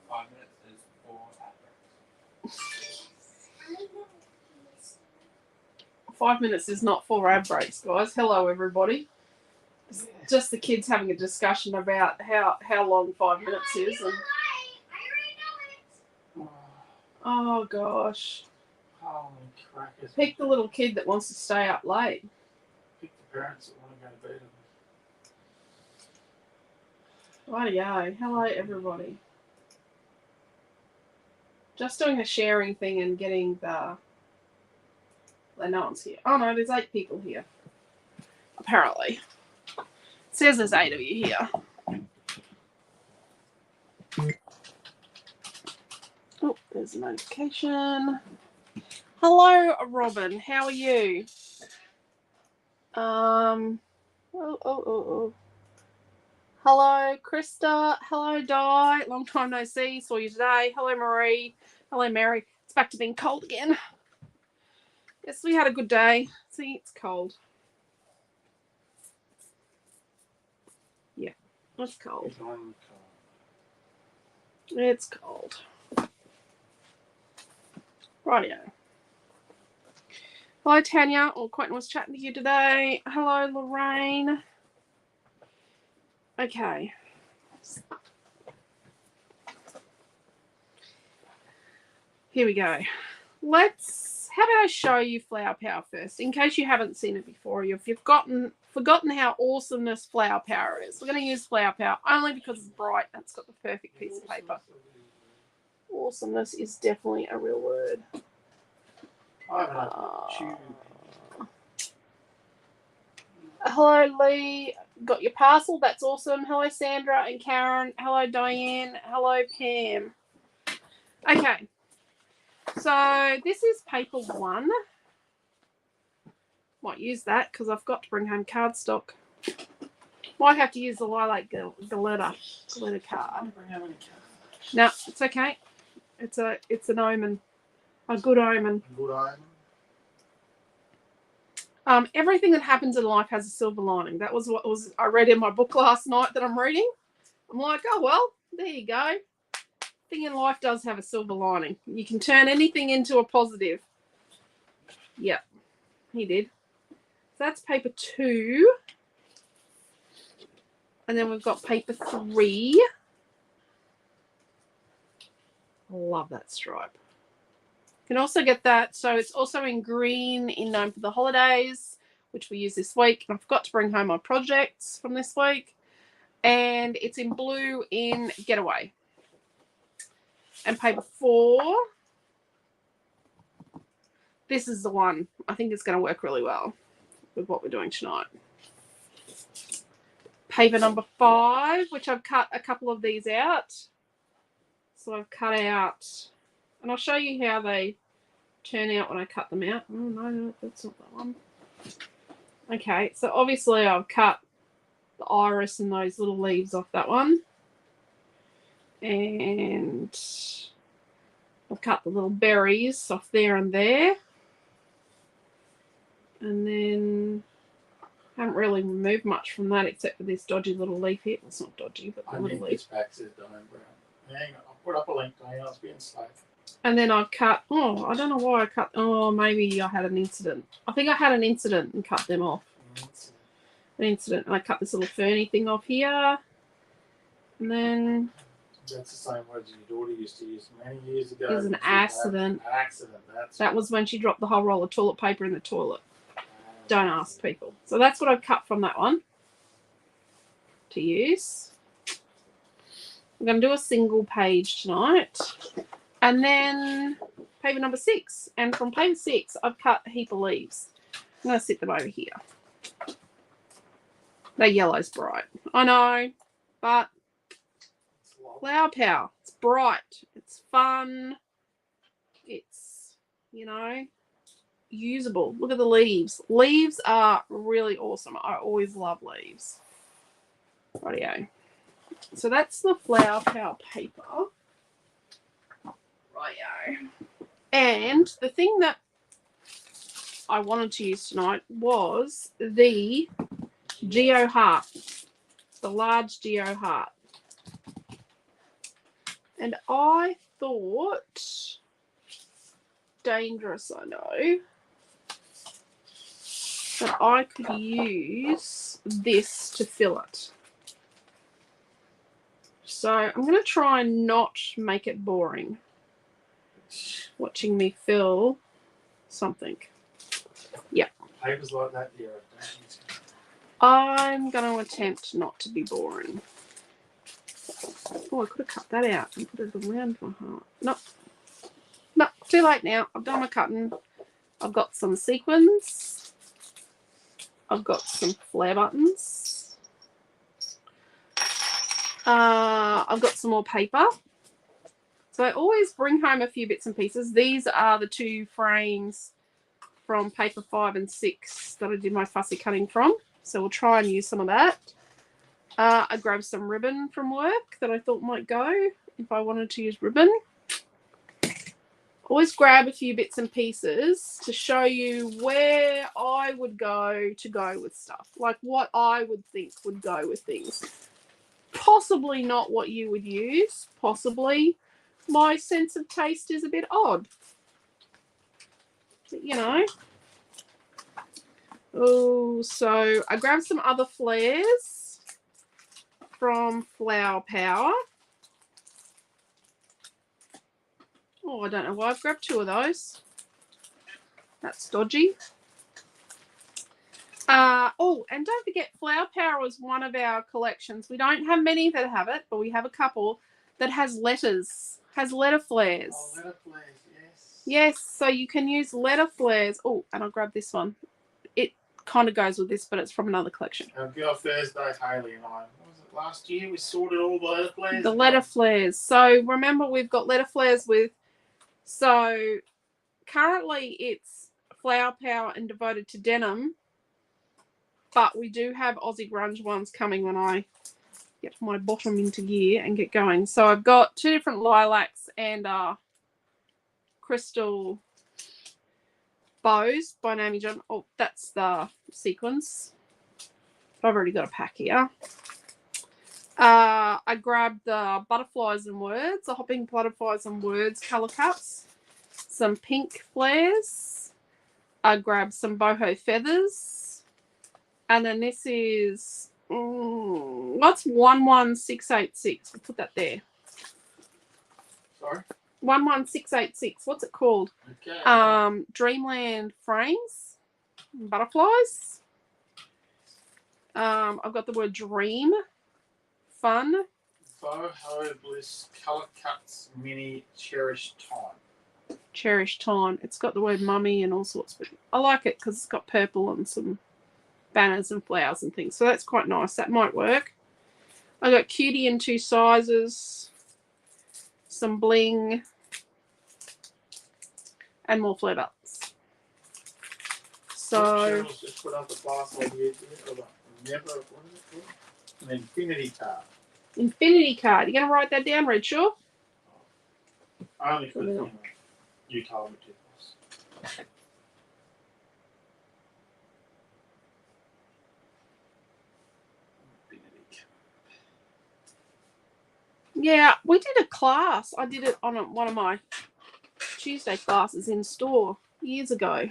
5 minutes is for ad breaks. 5 minutes is not for ad breaks, guys. Hello, everybody. It's just the kids having a discussion about how long 5 minutes is. And... Oh, gosh. Holy crackers. Pick the little kid that wants to stay up late. Pick the parents that want to go to bed. Rightio. Hello, everybody. Just doing a sharing thing and getting the... No one's here. Oh, no, there's 8 people here. Apparently. It says there's 8 of you here. Oh, there's a notification. Hello, Robin. How are you? Oh. Hello, Krista. Hello, Di. Long time no see. Saw you today. Hello, Marie. Hello, Mary. It's back to being cold again. Yes, we had a good day. See, it's cold. Yeah, it's cold. It's cold. Rightio. Hello, Tanya. Quentin was chatting to you today. Hello, Lorraine. Okay. Here we go. How about I show you Flower Power first, in case you haven't seen it before, if you've forgotten how awesomeness Flower Power is. We're going to use Flower Power only because it's bright and it's got the perfect piece of paper. Awesomeness is definitely a real word. Hello, Lee. Got your parcel. That's awesome. Hello, Sandra and Karen. Hello, Diane. Hello, Pam. Okay. So this is paper 1. Might use that because I've got to bring home cardstock. Might have to use the lilac glitter card. No, it's okay. It's an omen. A good omen. Everything that happens in life has a silver lining. That was what I read in my book last night that I'm reading. I'm like, oh, well, there you go. Thing in life does have a silver lining. You can turn anything into a positive. Yep, he did. So that's paper 2. And then we've got paper 3. I love that stripe. You can also get that. So it's also in green in Known for the Holidays, which we use this week. And I forgot to bring home my projects from this week. And it's in blue in Getaway. And paper 4. This is the one. I think it's going to work really well with what we're doing tonight. Paper number 5, which I've cut a couple of these out. So I've cut out, and I'll show you how they turn out when I cut them out. Oh, no, that's not that one. Okay, so obviously I've cut the iris and those little leaves off that one. And I've cut the little berries off there and there. And then I haven't really removed much from that except for this dodgy little leaf here. Well, it's not dodgy, but the little leaf. This back says Diane Brown. Hang on, I'll put up a link, Diane. I was being slow. And then I've cut, I don't know why I cut, maybe I had an incident. I think I had an incident and cut them off. An incident. And I cut this little ferny thing off here. And then... That's the same words your daughter used to use many years ago. It was an accident. An accident. That was when she dropped the whole roll of toilet paper in the toilet. Don't ask people. So that's what I've cut from that one to use. I'm going to do a single page tonight. And then paper number 6. And from paper 6, I've cut a heap of leaves. I'm going to sit them over here. That yellow's bright. I know, but Flower Power. It's bright. It's fun. It's, usable. Look at the leaves. Leaves are really awesome. I always love leaves. Rightio. So that's the Flower Power paper. Rightio. And the thing that I wanted to use tonight was the Geo Heart. the large geo heart. And I thought, dangerous I know, that I could use this to fill it. So I'm going to try and not make it boring, watching me fill something. Yep. Papers like that, yeah. I'm going to attempt not to be boring. Oh, I could have cut that out and put it around my heart. Nope. No, too late now. I've done my cutting. I've got some sequins. I've got some flare buttons. I've got some more paper. So I always bring home a few bits and pieces. These are the 2 frames from paper 5 and 6 that I did my fussy cutting from. So we'll try and use some of that. I grabbed some ribbon from work that I thought might go if I wanted to use ribbon. Always grab a few bits and pieces to show you where I would go with stuff. Like what I would think would go with things. Possibly not what you would use. Possibly my sense of taste is a bit odd. But, you know. Oh, so I grabbed some other flares from Flower Power. Oh, I don't know why I've grabbed 2 of those. That's dodgy. Oh, and don't forget, Flower Power is one of our collections. We don't have many that have it, but we have a couple that has letters, has letter flares. Oh, letter flares, yes. Yes, so you can use letter flares. Oh, and I'll grab this one. It kind of goes with this, but it's from another collection. Our girl Thursday, Hayley and I, what was it, last year? We sorted all the letter flares. The letter flares. So remember, we've got letter flares with, so currently it's Flower Power and Devoted to Denim, but we do have Aussie Grunge ones coming when I get my bottom into gear and get going. So I've got 2 different lilacs and crystal bows by Naomi John. Oh, that's the sequins. I've already got a pack here. I grabbed the Butterflies and Words, the Hopping Butterflies and Words colour cups. Some pink flares. I grabbed some boho feathers. And then this is, what's 11686? We'll put that there. Sorry? 11686. What's it called? Okay. Dreamland Frames. Butterflies. I've got the word dream. Fun. Boho Bliss Colour Cuts Mini Cherished Time. Cherished Time. It's got the word mummy and all sorts, but I like it because it's got purple and some banners and flowers and things. So that's quite nice. That might work. I got cutie in 2 sizes. Some bling. And more flare buttons. So Cheryl's just put up a class idea of a never, what is it called? An infinity card. infinity card. You going to write that down, Redshaw? Only for the you told me to. Yeah, we did a class. I did it on one of my Tuesday classes in store years ago.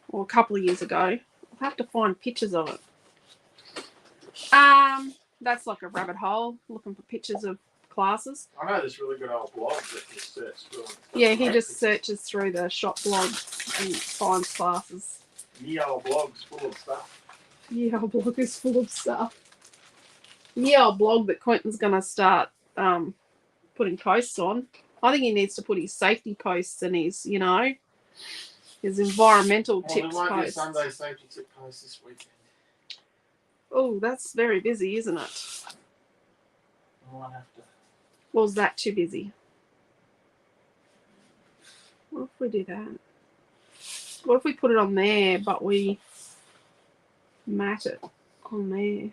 Or a couple of years ago. I'll have to find pictures of it. That's like a rabbit hole, looking for pictures of classes. I know this really good old blog that you search through. Yeah, he just searches through the shop blog and finds classes. Ye old blog's full of stuff. Yeah, our blog is full of stuff. Yeah, our blog that Quentin's going to start putting posts on. I think he needs to put his safety posts and his, you know, his environmental tips there won't posts. be a Sunday safety tip post this weekend. Oh, that's very busy, isn't it? I might have to. Or is that too busy? What if we do that? What if we put it on there, but we mat it on there?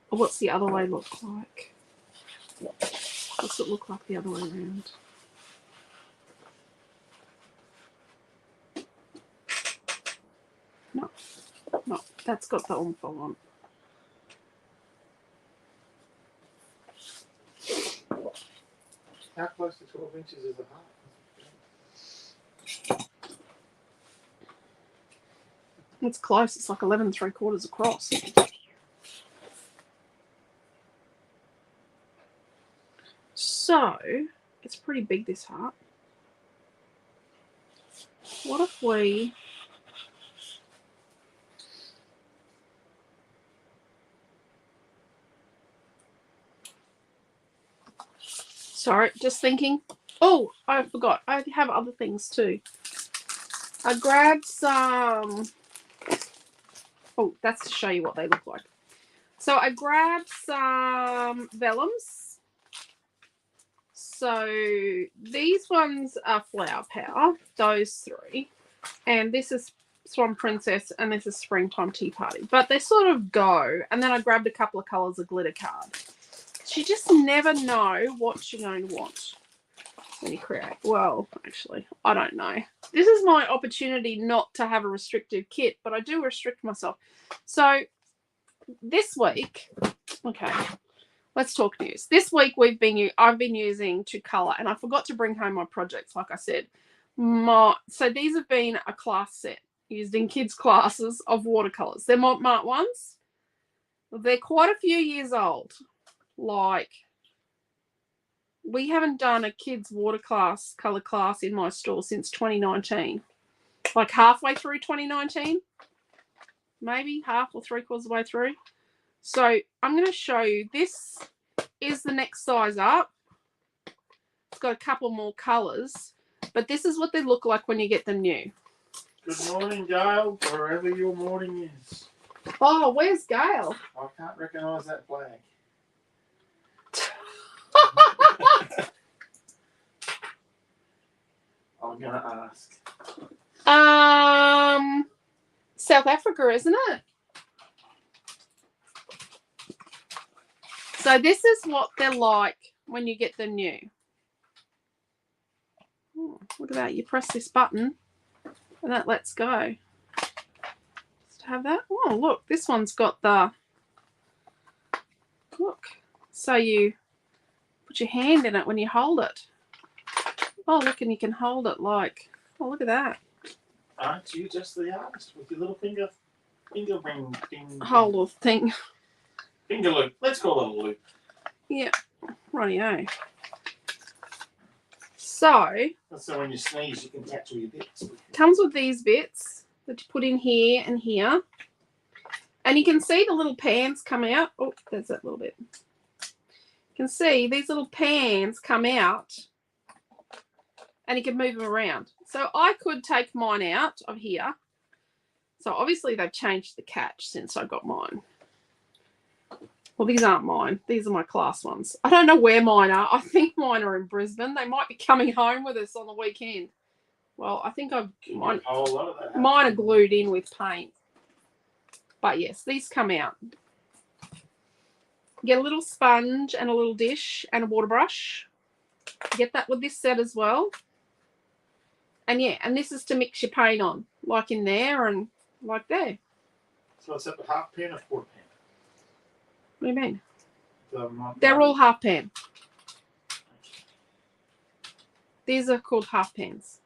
Or what's the other way look like? What's it look like the other way around? No. No, that's got the oomph on. How close to 12 inches is the heart? It's close. It's like 11 3/4 across. So, it's pretty big, this heart. What if we... Sorry, just thinking. Oh, I forgot. I have other things too. I grabbed some... Oh, that's to show you what they look like. So I grabbed some vellums. So these ones are Flower Power, those three. And this is Swan Princess and this is Springtime Tea Party. But they sort of go. And then I grabbed a couple of colours of glitter card. You just never know what you're going to want when you create. Well, actually, I don't know. This is my opportunity not to have a restricted kit, but I do restrict myself. So this week, okay, let's talk news. This week I've been using to colour, and I forgot to bring home my projects, like I said. So these have been a class set used in kids' classes of watercolours. They're Mark ones. They're quite a few years old. Like, we haven't done a kids colour class in my store since 2019. Like halfway through 2019. Maybe half or 3/4 of the way through. So I'm going to show you. This is the next size up. It's got a couple more colours. But this is what they look like when you get them new. Good morning, Gail, wherever your morning is. Oh, where's Gail? I can't recognise that flag. I'm going to ask. South Africa, isn't it? So this is what they're like when you get them new. Oh, look at that. You press this button and that lets go. Just have that. Oh, look. This one's got the... Look. So you put your hand in it when you hold it. Oh, look, and you can hold it like... Oh, look at that. Aren't you just the artist with your little finger ring thing? Hold thing. Finger loop. Let's call it a loop. Yeah. Rightio. So when you sneeze, you can catch all your bits. Comes with these bits that you put in here and here. And you can see the little pans come out. Oh, there's that little bit. You can see these little pans come out and you can move them around. So I could take mine out of here. So obviously they've changed the catch since I got mine. Well, these aren't mine. These are my class ones. I don't know where mine are. I think mine are in Brisbane. They might be coming home with us on the weekend. Well, I think mine are glued in with paint. But yes, these come out. Get a little sponge and a little dish and a water brush. Get that with this set as well. And yeah, and this is to mix your paint on, like in there and like there. So it's at the half pan or quarter pan? What do you mean? They're all half pan. These are called half pans.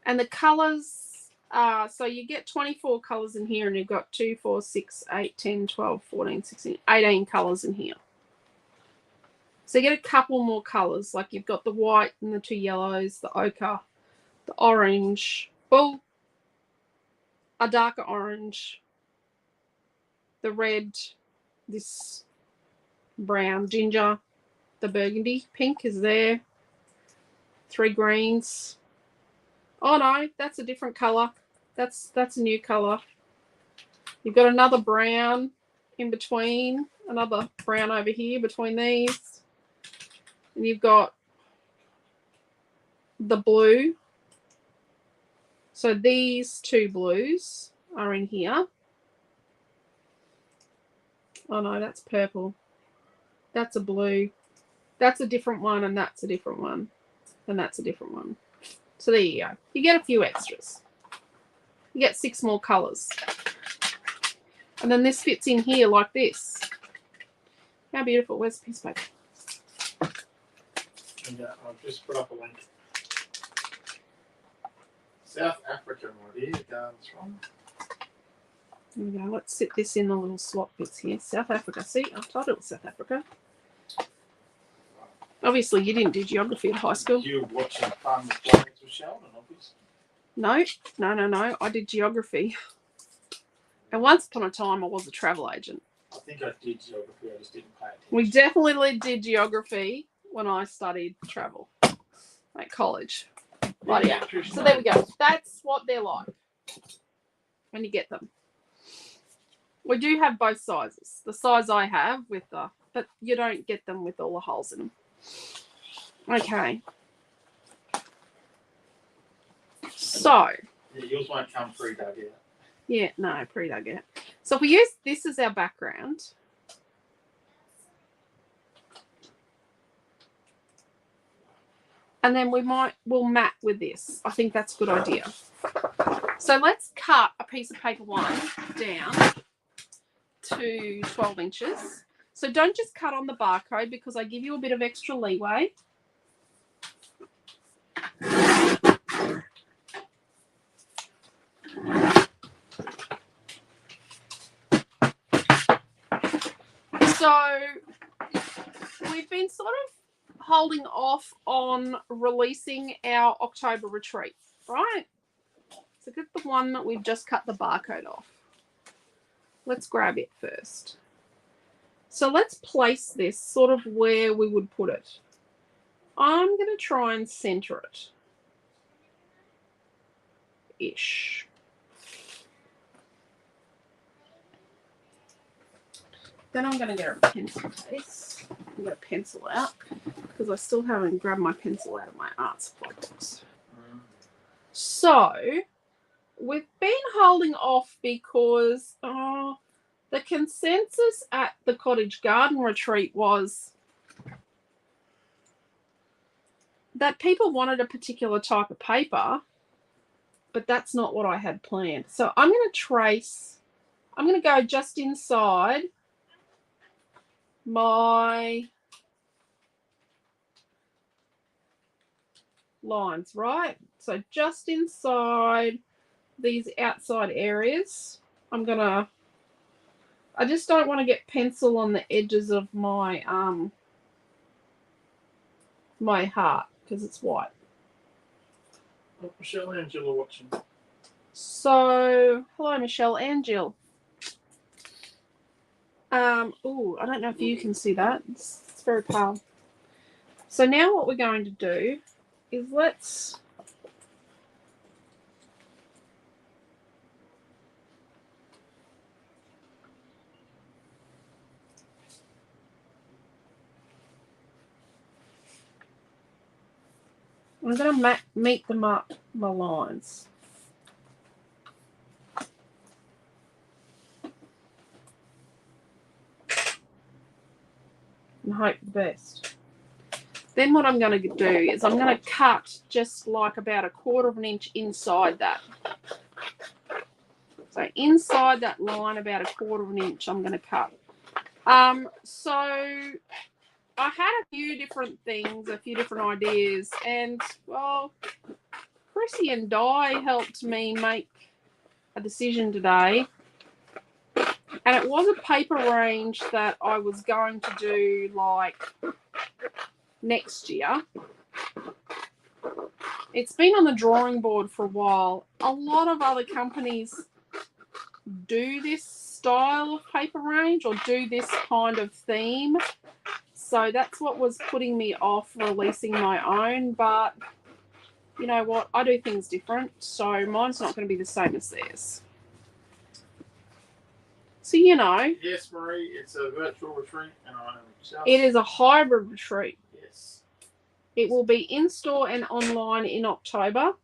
And the colours are, so you get 24 colours in here and you've got 2, 4, 6, 8, 10, 12, 14, 16, 18 colours in here. So you get a couple more colours, like you've got the white and the 2 yellows, the ochre, the orange, oh, a darker orange, the red, this brown, ginger, the burgundy, pink is there, 3 greens. Oh no, that's a different colour. That's a new colour. You've got another brown in between, another brown over here between these. And you've got the blue. So these 2 blues are in here. Oh no, that's purple. That's a blue. That's a different one, and that's a different one. And that's a different one. So there you go. You get a few extras. You get 6 more colours. And then this fits in here like this. How beautiful. Where's the piece of paper? And I'll just put up a link. South African, where the garden's from. There we go. Let's sit this in the little slot bits here. South Africa. See, I told it was South Africa. Obviously, you didn't do geography at high school. You were watching Fun with Flags with Sheldon, obviously. No. I did geography. And once upon a time, I was a travel agent. I think I did geography, I just didn't pay attention. We definitely did geography when I studied travel at college. Right, yeah. So there we go. That's what they're like when you get them. We do have both sizes. The size I have with the, but you don't get them with all the holes in them. Okay. So. Yeah, yours won't come pre-dug out. Yeah, no, pre-dug out. So if we use this as our background. And then we'll mat with this. I think that's a good idea. So let's cut a piece of paper 1 down to 12 inches. So don't just cut on the barcode because I give you a bit of extra leeway. So we've been sort of holding off on releasing our October retreat, right? So get the one that we've just cut the barcode off. Let's grab it first. So let's place this sort of where we would put it. I'm going to try and center it. Ish. Then I'm going to get a pencil case. I'm going to pencil out because I still haven't grabbed my pencil out of my art supply box. So we've been holding off because the consensus at the Cottage Garden retreat was that people wanted a particular type of paper, but that's not what I had planned. So I'm going to go just inside my lines, right? So just inside these outside areas, I just don't want to get pencil on the edges of my my heart because it's white. Oh, Michelle and Jill are watching. So hello Michelle and Jill. Oh, I don't know if you can see that. It's very pale. So now what we're going to do is I'm going to meet them up my lines. And hope the best. Then what I'm going to do is I'm going to cut just like about 1/4 of an inch inside that. So inside that line about 1/4 of an inch I'm going to cut. So I had a few different things, a few different ideas, and well, Chrissy and Di helped me make a decision today. And it was a paper range that I was going to do like next year. It's been on the drawing board for a while. A lot of other companies do this style of paper range or do this kind of theme. So that's what was putting me off releasing my own. But you know what? I do things different. So mine's not going to be the same as theirs. So, you know. Yes, Marie, it's a virtual retreat. And it is a hybrid retreat. Yes. It will be in-store and online in October.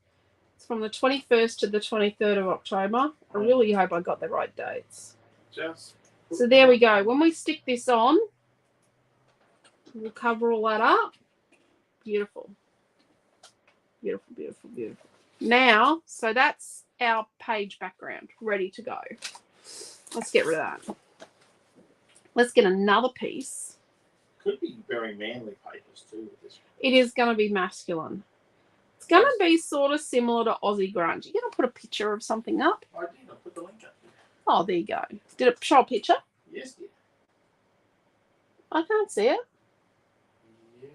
It's from the 21st to the 23rd of October. I really hope I got the right dates. So there we go. When we stick this on, we'll cover all that up. Beautiful. Beautiful, beautiful, beautiful. Now, so that's our page background ready to go. Let's get rid of that. Let's get another piece. Could be very manly papers too with this. It is going to be masculine. It's going to be sort of similar to Aussie grunge. You're going to put a picture of something up? I did. I put the link up there. Oh, there you go. Did it show a picture? Yes, dear. I can't see it. Yes.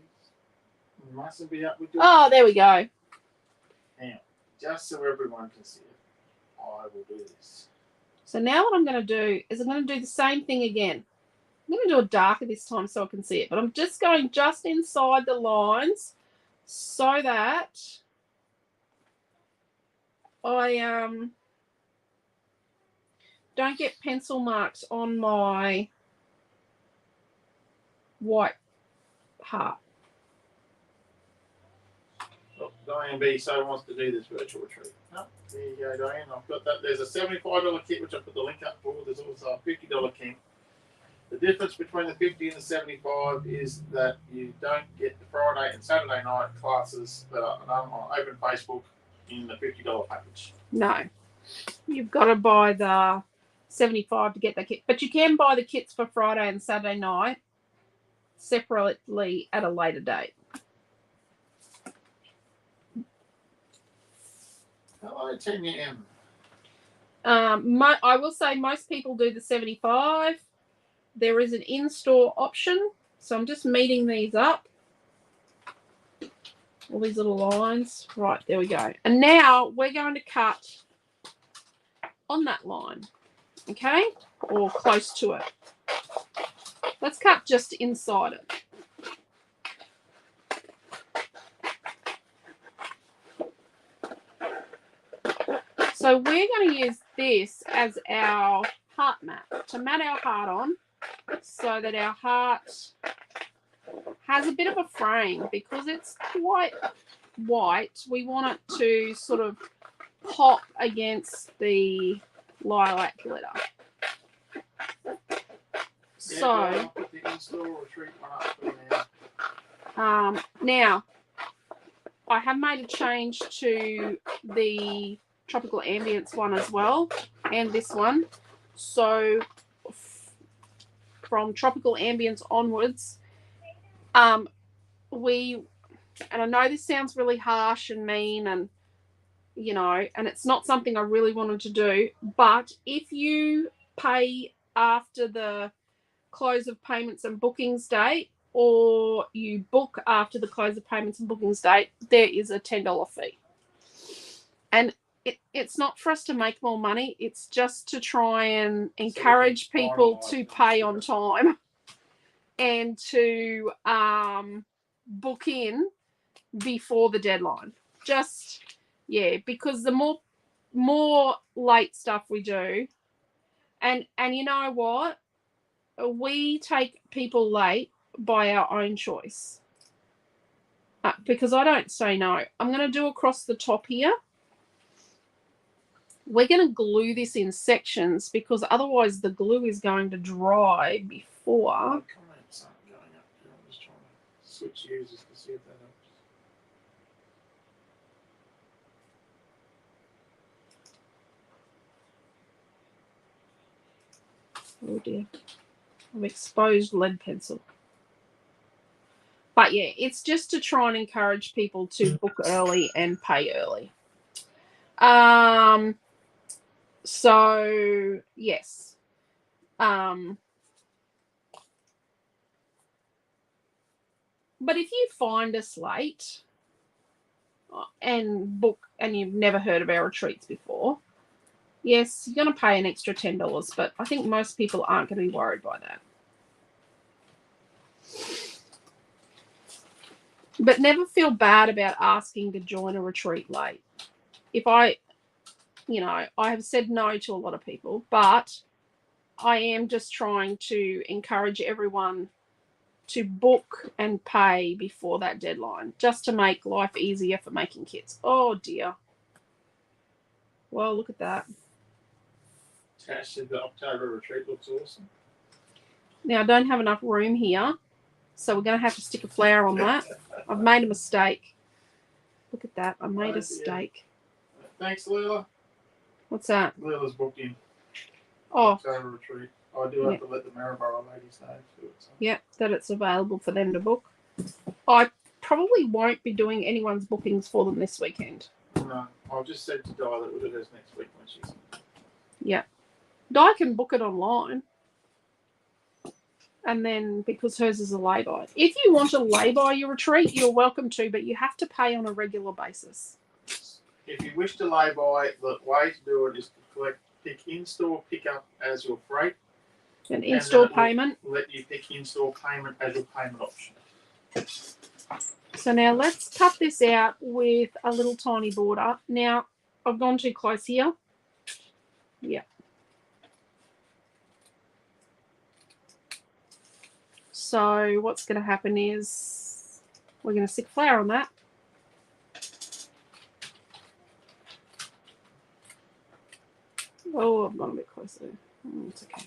It mustn't be up with your... Oh, there we go. Now, just so everyone can see it, I will do this. So now what I'm going to do is I'm going to do the same thing again. I'm going to do it darker this time so I can see it. But I'm just going just inside the lines so that I don't get pencil marks on my white heart. Oh, Diane B. so wants to do this virtual retreat. Oh, there you go, Diane. I've got that. There's a $75 kit, which I put the link up for. There's also a $50 kit. The difference between the 50 and the 75 is that you don't get the Friday and Saturday night classes that are on open Facebook in the $50 package. No. You've got to buy the 75 to get that kit. But you can buy the kits for Friday and Saturday night separately at a later date. Hello, Tanya M. I will say most people do the 75. There is an in-store option. So I'm just meeting these up. All these little lines. Right, there we go. And now we're going to cut on that line. Okay? Or close to it. Let's cut just inside it. So we're going to use this as our heart mat to mat our heart on so that our heart has a bit of a frame because it's quite white. We want it to sort of pop against the lilac glitter. So I'll put the in-store retreat one up for now. Now I have made a change to the Tropical Ambience one as well, and this one. So from Tropical Ambience onwards, and I know this sounds really harsh and mean, and and it's not something I really wanted to do, but if you pay after the close of payments and bookings date, or you book after the close of payments and bookings date, there is a $10 fee. And it's not for us to make more money. It's just to try and encourage people to pay on time and to book in before the deadline. Just, yeah, because the more late stuff we do, and you know what? We take people late by our own choice. Because I don't say no. I'm going to do across the top here. We're going to glue this in sections because otherwise the glue is going to dry before. Comments aren't going up here. I'm just trying to switch users to see if that helps. Oh dear. I've exposed lead pencil. But yeah, it's just to try and encourage people to book early and pay early. So yes. But if you find us late and book and you've never heard of our retreats before, yes, you're going to pay an extra $10, but I think most people aren't going to be worried by that. But never feel bad about asking to join a retreat late. If I have said no to a lot of people, but I am just trying to encourage everyone to book and pay before that deadline, just to make life easier for making kits. Oh dear. Well, look at that. Tash said the October retreat looks awesome. Now I don't have enough room here, so we're going to have to stick a flower on that. I've made a mistake. Look at that. I made a mistake. Thanks, Leila. What's that? Lila's booked in. Oh, October retreat. I do have to let the Maryborough ladies know too. So. yeah, that it's available for them to book. I probably won't be doing anyone's bookings for them this weekend. No, I've just said to Di that we'll do hers next week when she's. Yeah. Di can book it online. And then because hers is a lay-by. If you want to lay-by your retreat, you're welcome to, but you have to pay on a regular basis. If you wish to lay by, the way to do it is to pick in-store pickup as your freight. An in-store payment. Let you pick in-store payment as your payment option. So now let's cut this out with a little tiny border. Now, I've gone too close here. Yeah. So what's going to happen is we're going to stick flour on that. Oh, I've gone a bit closer. It's okay.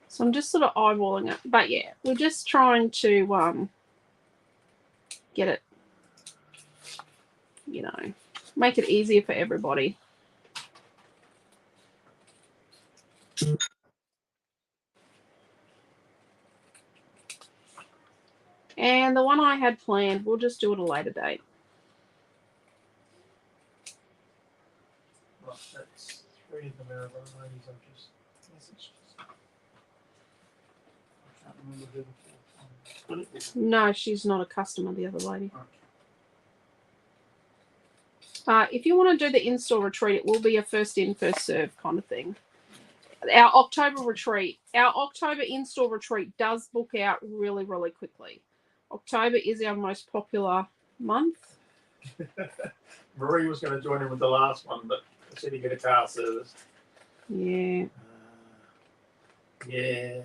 So I'm just sort of eyeballing it. But yeah, we're just trying to get it, you know, make it easier for everybody. And the one I had planned, we'll just do it a later date. Right, that's 3 of the Maryborough ladies I've just messaged. I can't remember who the fourth one is. No, she's not a customer, the other lady. Okay. If you want to do the in-store retreat, it will be a first in, first serve kind of thing. Our October retreat, our October in-store retreat does book out really, really quickly. October is our most popular month. Marie was going to join in with the last one, but I said he'd get a car service. Yeah. Yeah.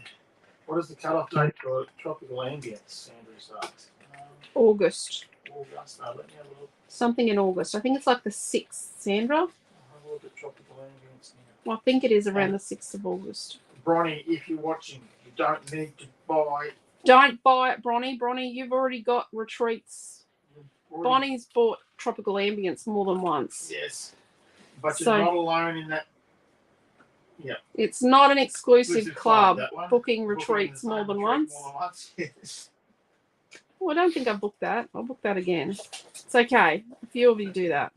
What is the cut-off date for tropical ambience, Andrew asks? August. August. No, let me have a look. Something in August. I think it's like the 6th, Sandra. I'll have a look at tropical ambience now. Well, I think it is around the 6th of August. Bronny, if you're watching, you don't need to buy. Don't buy it, Bronny. Bronny, you've already got retreats. Bonnie's bought tropical ambience more than once. Yes. But you're not alone in that. Yeah. It's not an exclusive club booking retreats more than once. Yes. Well, I don't think I've booked that. I'll book that again. It's okay. A few of you do that.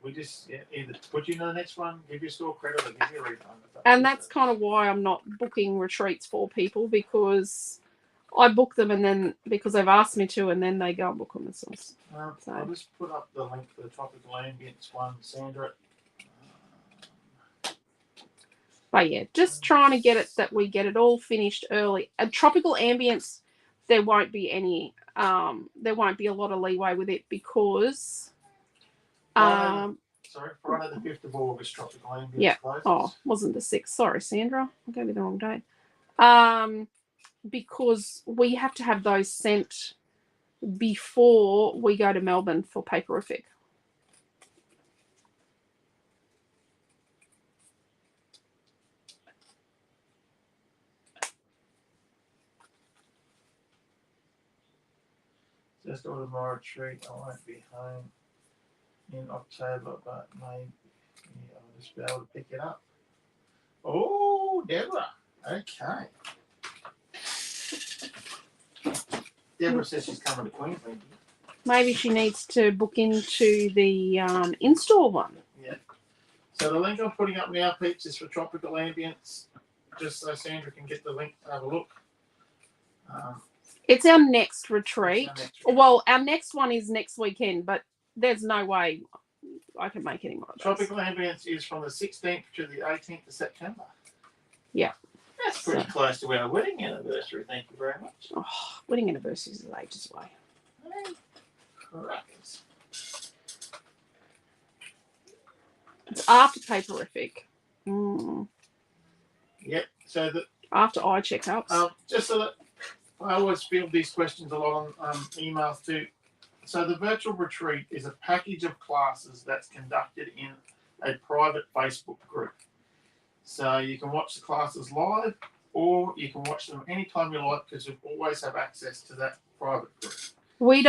We just either put you in the next one, give you store credit, or give you a refund. And that's kind of why I'm not booking retreats for people, because I book them and then because they've asked me to, and then they go and book them themselves. So. I'll just put up the link for the tropical ambience one, Sandra. But yeah, just trying to get it that we get it all finished early. A tropical ambience, there won't be any. There won't be a lot of leeway with it because. Friday the 5th of August, tropical ambience. Yeah. Closes. Oh, wasn't the 6th? Sorry, Sandra. I gave you the wrong date. Because we have to have those sent before we go to Melbourne for Papercrafting. Just ordered my retreat. I won't be home in October, but maybe I'll just be able to pick it up. Oh, Deborah. Okay. Deborah says she's coming to Queensland. Maybe she needs to book into the in-store one. Yeah. So the link I'm putting up now, peeps, is for tropical ambience. Just so Sandra can get the link to have a look. It's our next retreat. Well, our next one is next weekend, but there's no way I can make any more of those. Tropical ambience is from the 16th to the 18th of September. Yeah. That's pretty close to our wedding anniversary. Thank you very much. Oh, wedding anniversary is ages away. Crackers. It's after Papercrafting. Yep. So after eye checkups. Just so that I always field these questions a lot on emails too. So the virtual retreat is a package of classes that's conducted in a private Facebook group. So you can watch the classes live, or you can watch them anytime you like, because you always have access to that private group. We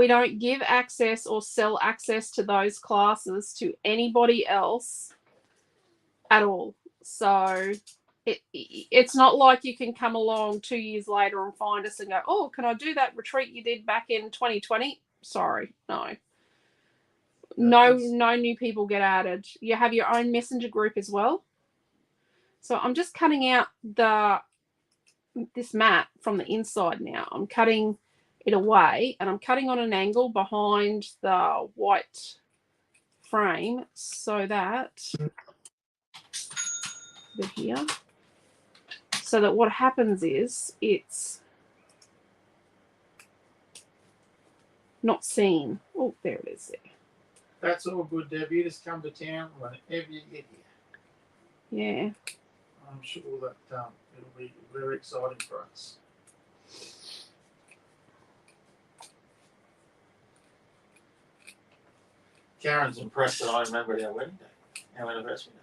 don't give access or sell access to those classes to anybody else at all. So it's not like you can come along 2 years later and find us and go, oh, can I do that retreat you did back in 2020? Sorry, no. No new people get added. You have your own messenger group as well. So I'm just cutting out this mat from the inside now. I'm cutting it away, and I'm cutting on an angle behind the white frame so that here, so that what happens is it's not seen. Oh, there it is. There. That's all good, Deb. You just come to town whenever you get here. Yeah. I'm sure that it'll be very exciting for us. Karen's impressed that I remembered our wedding day, our anniversary day.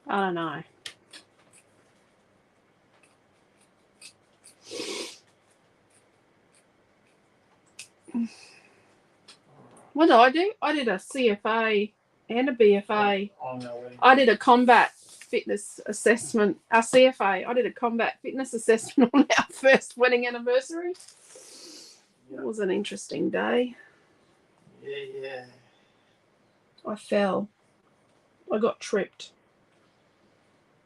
I don't know. What did I do? I did a CFA and a BFA. I did a combat fitness assessment. Our CFA, I did a combat fitness assessment on our first wedding anniversary. Yep. It was an interesting day. Yeah. I fell. I got tripped.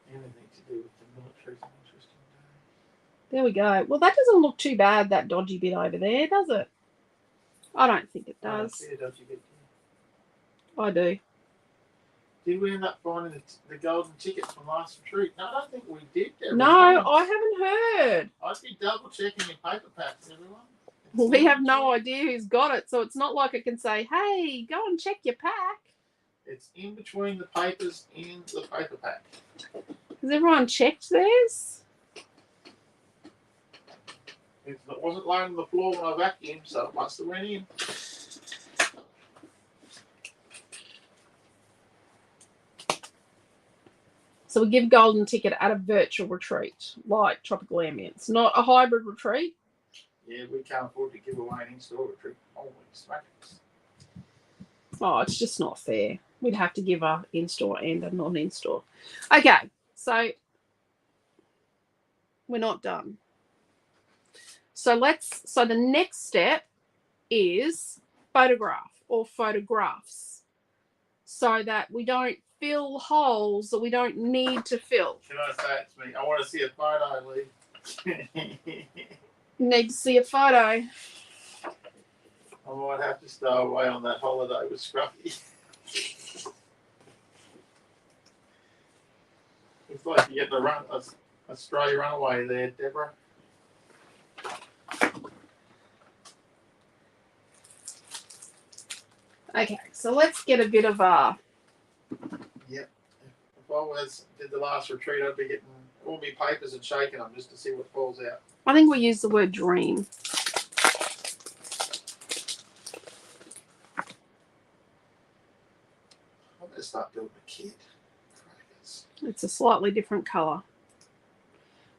Anything to do with the military is an interesting day. There we go. Well, that doesn't look too bad, that dodgy bit over there, does it? I don't think it does. I don't see a dodgy bit. I do. Did we end up finding the golden tickets from last retreat? No, I don't think we did. No, I haven't heard. I'd be double checking your paper packs, everyone. We have no idea who's got it, so it's not like I can say, hey, go and check your pack. It's in between the papers in the paper pack. Has everyone checked theirs? It wasn't laying on the floor when I vacuumed, so it must have went in. So we give golden ticket at a virtual retreat, like Tropical Ambience, not a hybrid retreat. Yeah, we can't afford to give away an in-store retreat. Holy smokes. Oh, it's just not fair. We'd have to give a in-store and a non-in-store. Okay, so we're not done. So the next step is photograph or photographs, so that we don't fill holes that we don't need to fill. Can I say it to me? I want to see a photo, Lee. Need to see a photo. I might have to stow away on that holiday with Scruffy. Looks like you're getting a stray runaway there, Deborah. Okay, so let's get a bit of a... Yep. If I did the last retreat, I'd be getting all my papers and shaking them just to see what falls out. I think we use the word dream. I'm going to start building a kit. It's a slightly different colour.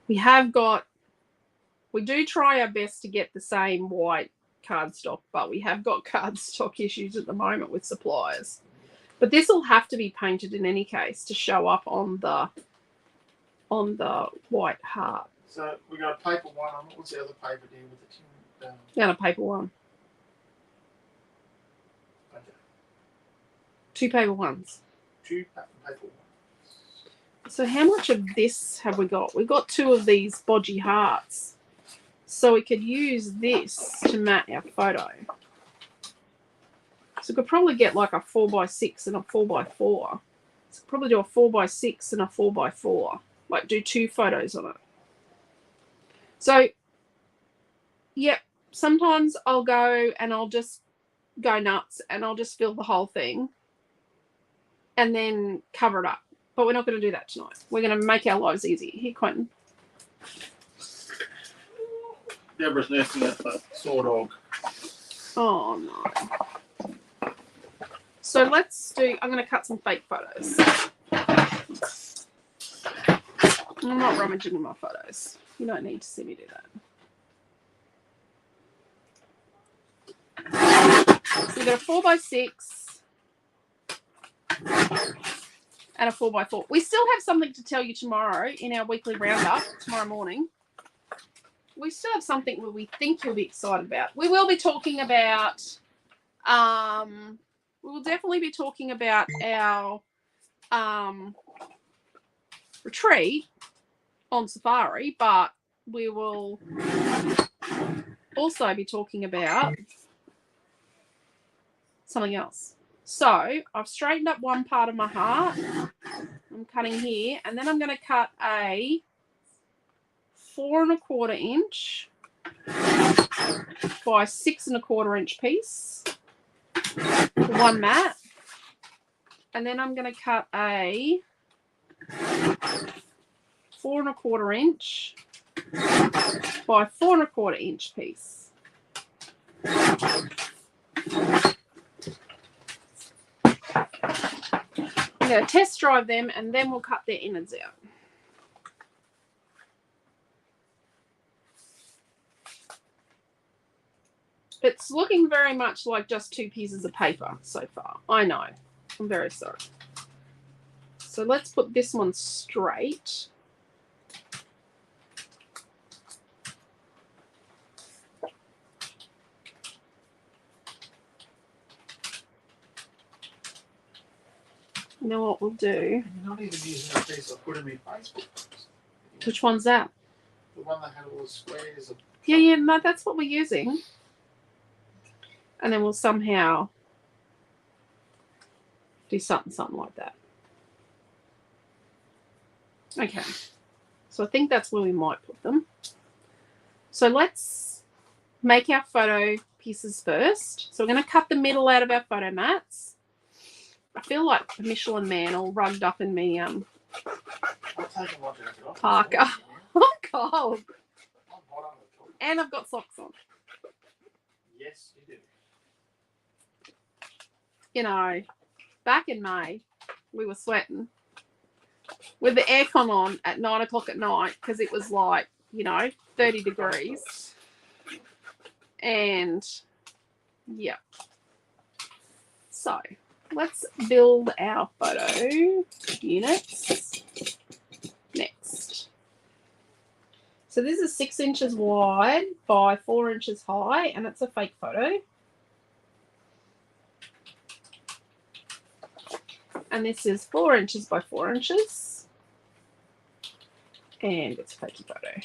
We do try our best to get the same white cardstock, but we have got cardstock issues at the moment with suppliers. But this will have to be painted in any case to show up on the white heart. So we got a paper one. What's the other paper deal with the tin? And a paper one. Okay. 2 paper ones. 2 paper ones. So how much of this have we got? We've got 2 of these bodgy hearts. So we could use this to mat our photo. So we could probably get like a 4x6 and a 4x4. So probably do a 4x6 and a 4x4. Like do 2 photos on it. So, yep, sometimes I'll go and I'll just go nuts and I'll just fill the whole thing. and then cover it up. But we're not going to do that tonight. We're going to make our lives easy. Here, Quentin. Deborah's nursing up a sore dog. Oh, no. So let's do, I'm going to cut some fake photos. I'm not rummaging in my photos. You don't need to see me do that. So we've got a 4x6 and a 4x4. We still have something to tell you tomorrow in our weekly roundup, tomorrow morning. We still have something where we think you'll be excited about. We will be talking about, we will definitely be talking about our retreat on safari, but we will also be talking about something else. So I've straightened up one part of my heart. I'm cutting here, and then I'm going to cut a 4 1/4 inch by 6 1/4 inch piece for one mat, and then I'm going to cut a 4 1/4 inch by 4 1/4 inch piece. I'm going to test drive them, and then we'll cut their innards out. It's looking very much like just 2 pieces of paper so far. I know. I'm very sorry. So let's put this one straight. And then what we'll do... You're not even using a piece I put in my Facebook. Which one's that? The one that had all the squares of... Yeah, no, that's what we're using. And then we'll somehow do something like that. Okay. So I think that's where we might put them. So let's make our photo pieces first. So we're going to cut the middle out of our photo mats. I feel like a Michelin man all rugged up in me parka. I'm cold. And I've got socks on. Yes, you do. You know, back in May, we were sweating with the aircon on at 9 o'clock at night because it was like, 30 degrees. And, yeah. So, let's build our photo units next. So, this is 6 inches wide by 4 inches high, and it's a fake photo. And this is 4 inches by 4 inches. And it's a fakey photo.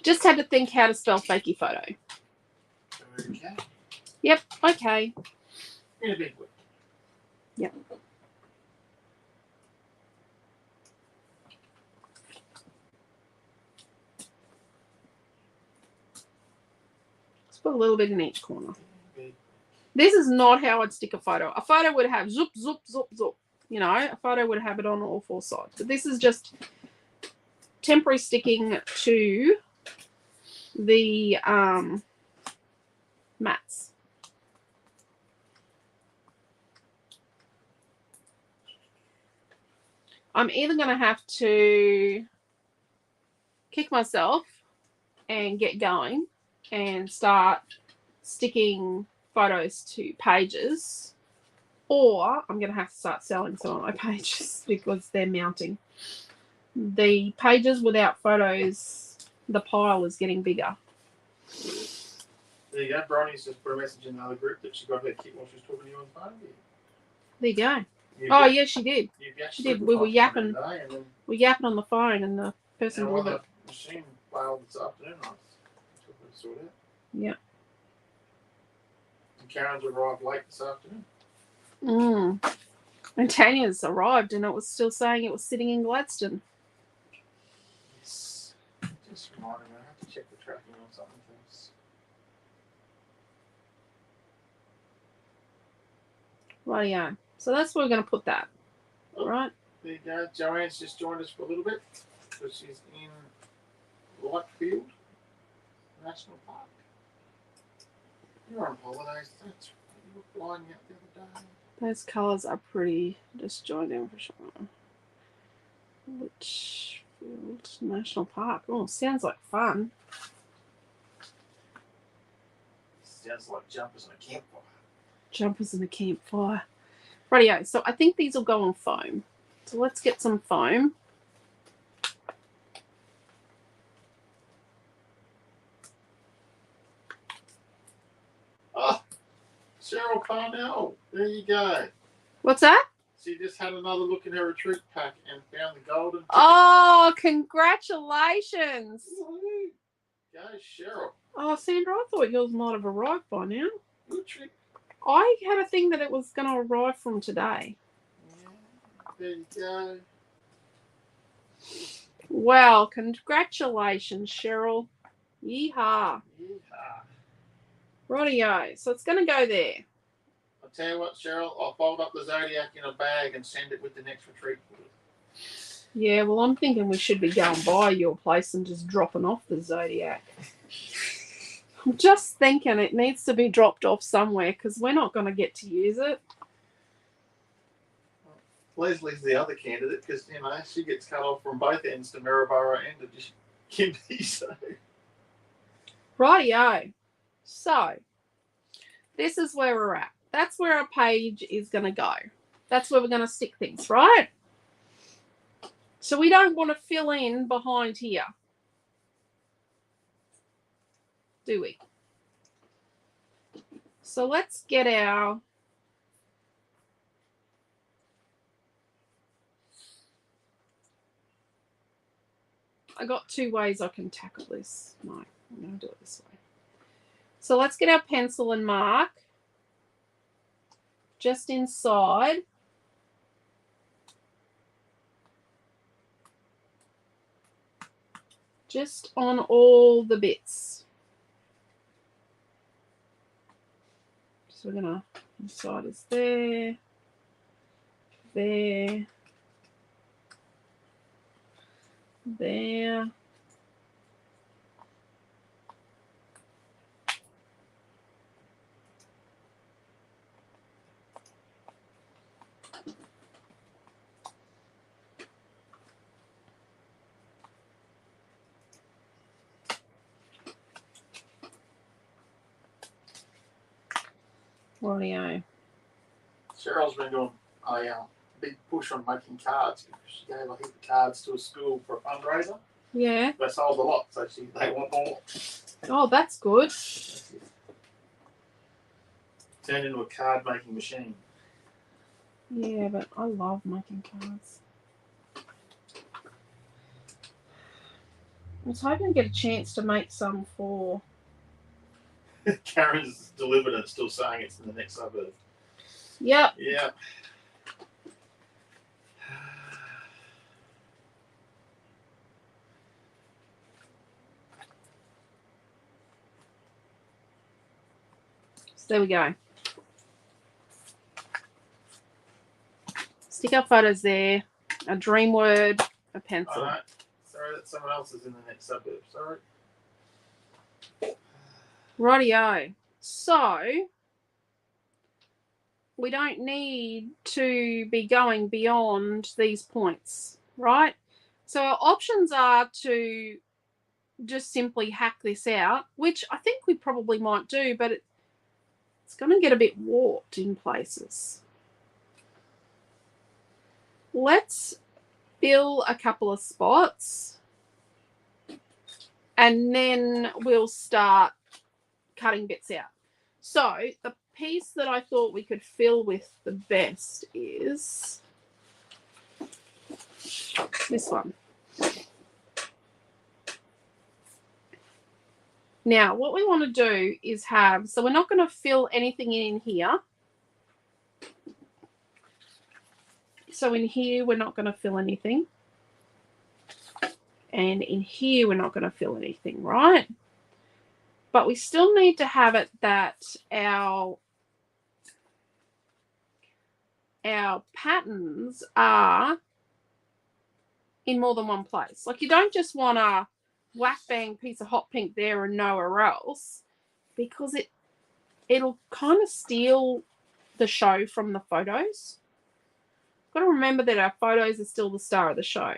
Just had to think how to spell fakey photo. Okay. Yep, okay. In a big way. Yep. Let's put a little bit in each corner. This is not how I'd stick a photo. A photo would have zoop, zoop, zoop, zoop. A photo would have it on all 4 sides. But this is just temporary sticking to the mats. I'm either going to have to kick myself and get going and start sticking photos to pages, or I'm going to have to start selling some of my pages because they're mounting. The pages without photos, the pile is getting bigger. There you go. Bronny's just put a message in another group that she got her kit while she was talking to you on the phone. There you go. Yeah, she did. She did. We were yapping. We were yapping on the phone, and the person brought it. The machine failed this afternoon. I took it to sort out. Yeah. And Karen's arrived late this afternoon. And Tanya's arrived, and it was still saying it was sitting in Gladstone. Yes. Just reminded me, I have to check the tracking on something else. Rightio. So that's where we're going to put that. Oh. Right? There you go. Joanne's just joined us for a little bit because she's in Whitefield National Park. You're on holidays. That's you were flying out the other day. Those colours are pretty disjointed for sure. Litchfield National Park. Oh, sounds like fun. Sounds like jumpers on a campfire. Jumpers in a campfire. Rightio. So I think these will go on foam. So let's get some foam. Oh, Cheryl Parnell. There you go. What's that? She just had another look in her retreat pack and found the golden ticket. Oh, congratulations. Go, Cheryl. Oh, Sandra, I thought yours might have arrived by now. Good trick. I had a thing that it was going to arrive from today. Yeah, there you go. Well, congratulations, Cheryl. Yeehaw. Yeehaw. Rightio. So it's going to go there. I'll tell you what, Cheryl, I'll fold up the Zodiac in a bag and send it with the next retreat. Yeah, well, I'm thinking we should be going by your place and just dropping off the Zodiac. I'm just thinking it needs to be dropped off somewhere because we're not going to get to use it. Leslie's the other candidate because, you know, she gets cut off from both ends to Maryborough and to Kimby. So. Rightio. So, this is where we're at. That's where our page is going to go. That's where we're going to stick things, right? So we don't want to fill in behind here, do we? So let's get our I got two ways I can tackle this. No, I'm going to do it this way. So let's get our pencil and mark just inside. Just on all the bits. So we're going to, inside is there, there, there. Rightio. Cheryl's been doing a big push on making cards because she gave a heap of cards to a school for a fundraiser. Yeah. They sold a lot, so they want more. Oh, that's good. Turned into a card making machine. Yeah, but I love making cards. I was hoping to get a chance to make some for... Karen's delivered and still saying it's in the next suburb. Yep. Yeah. So there we go. Stick our photos there. A dream word, a pencil. All right. Sorry that someone else is in the next suburb. Sorry. Rightio. So we don't need to be going beyond these points, right? So our options are to just simply hack this out, which I think we probably might do, but it's going to get a bit warped in places. Let's fill a couple of spots and then we'll start cutting bits out. So the piece that I thought we could fill with the best is this one. Now what we want to do is have, so we're not going to fill anything in here. So in here we're not going to fill anything. And in here we're not going to fill anything, right? But we still need to have it that our our patterns are in more than one place. Like, you don't just want a whack bang piece of hot pink there and nowhere else, because it'll kind of steal the show from the photos. Got to remember that our photos are still the star of the show.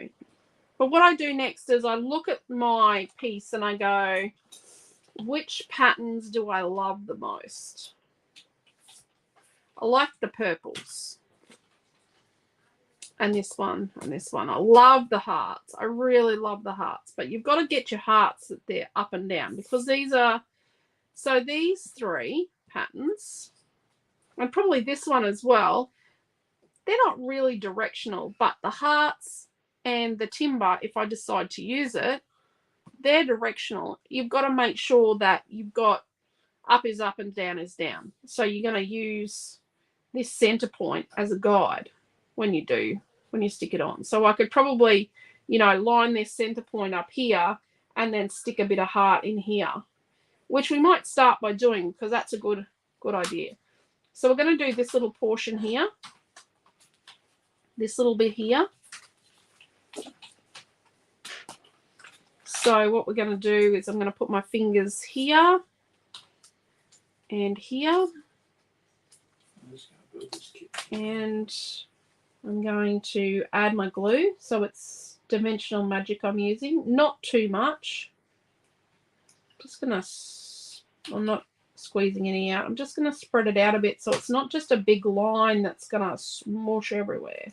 But what I do next is I look at my piece and I go, which patterns do I love the most? I like the purples. And this one, and this one. I love the hearts. I really love the hearts. But you've got to get your hearts that they're up and down, because these are, so these three patterns, and probably this one as well, they're not really directional, but the hearts and the timber, if I decide to use it, they're directional. You've got to make sure that you've got up is up and down is down. So you're going to use this center point as a guide when you stick it on. So I could probably, line this center point up here and then stick a bit of heart in here, which we might start by doing, because that's a good idea. So we're going to do this little portion here, this little bit here. So what we're going to do is I'm going to put my fingers here and here, and I'm going to add my glue. So it's Dimensional Magic I'm using, not too much. I'm not squeezing any out. I'm just going to spread it out a bit so it's not just a big line that's going to smush everywhere.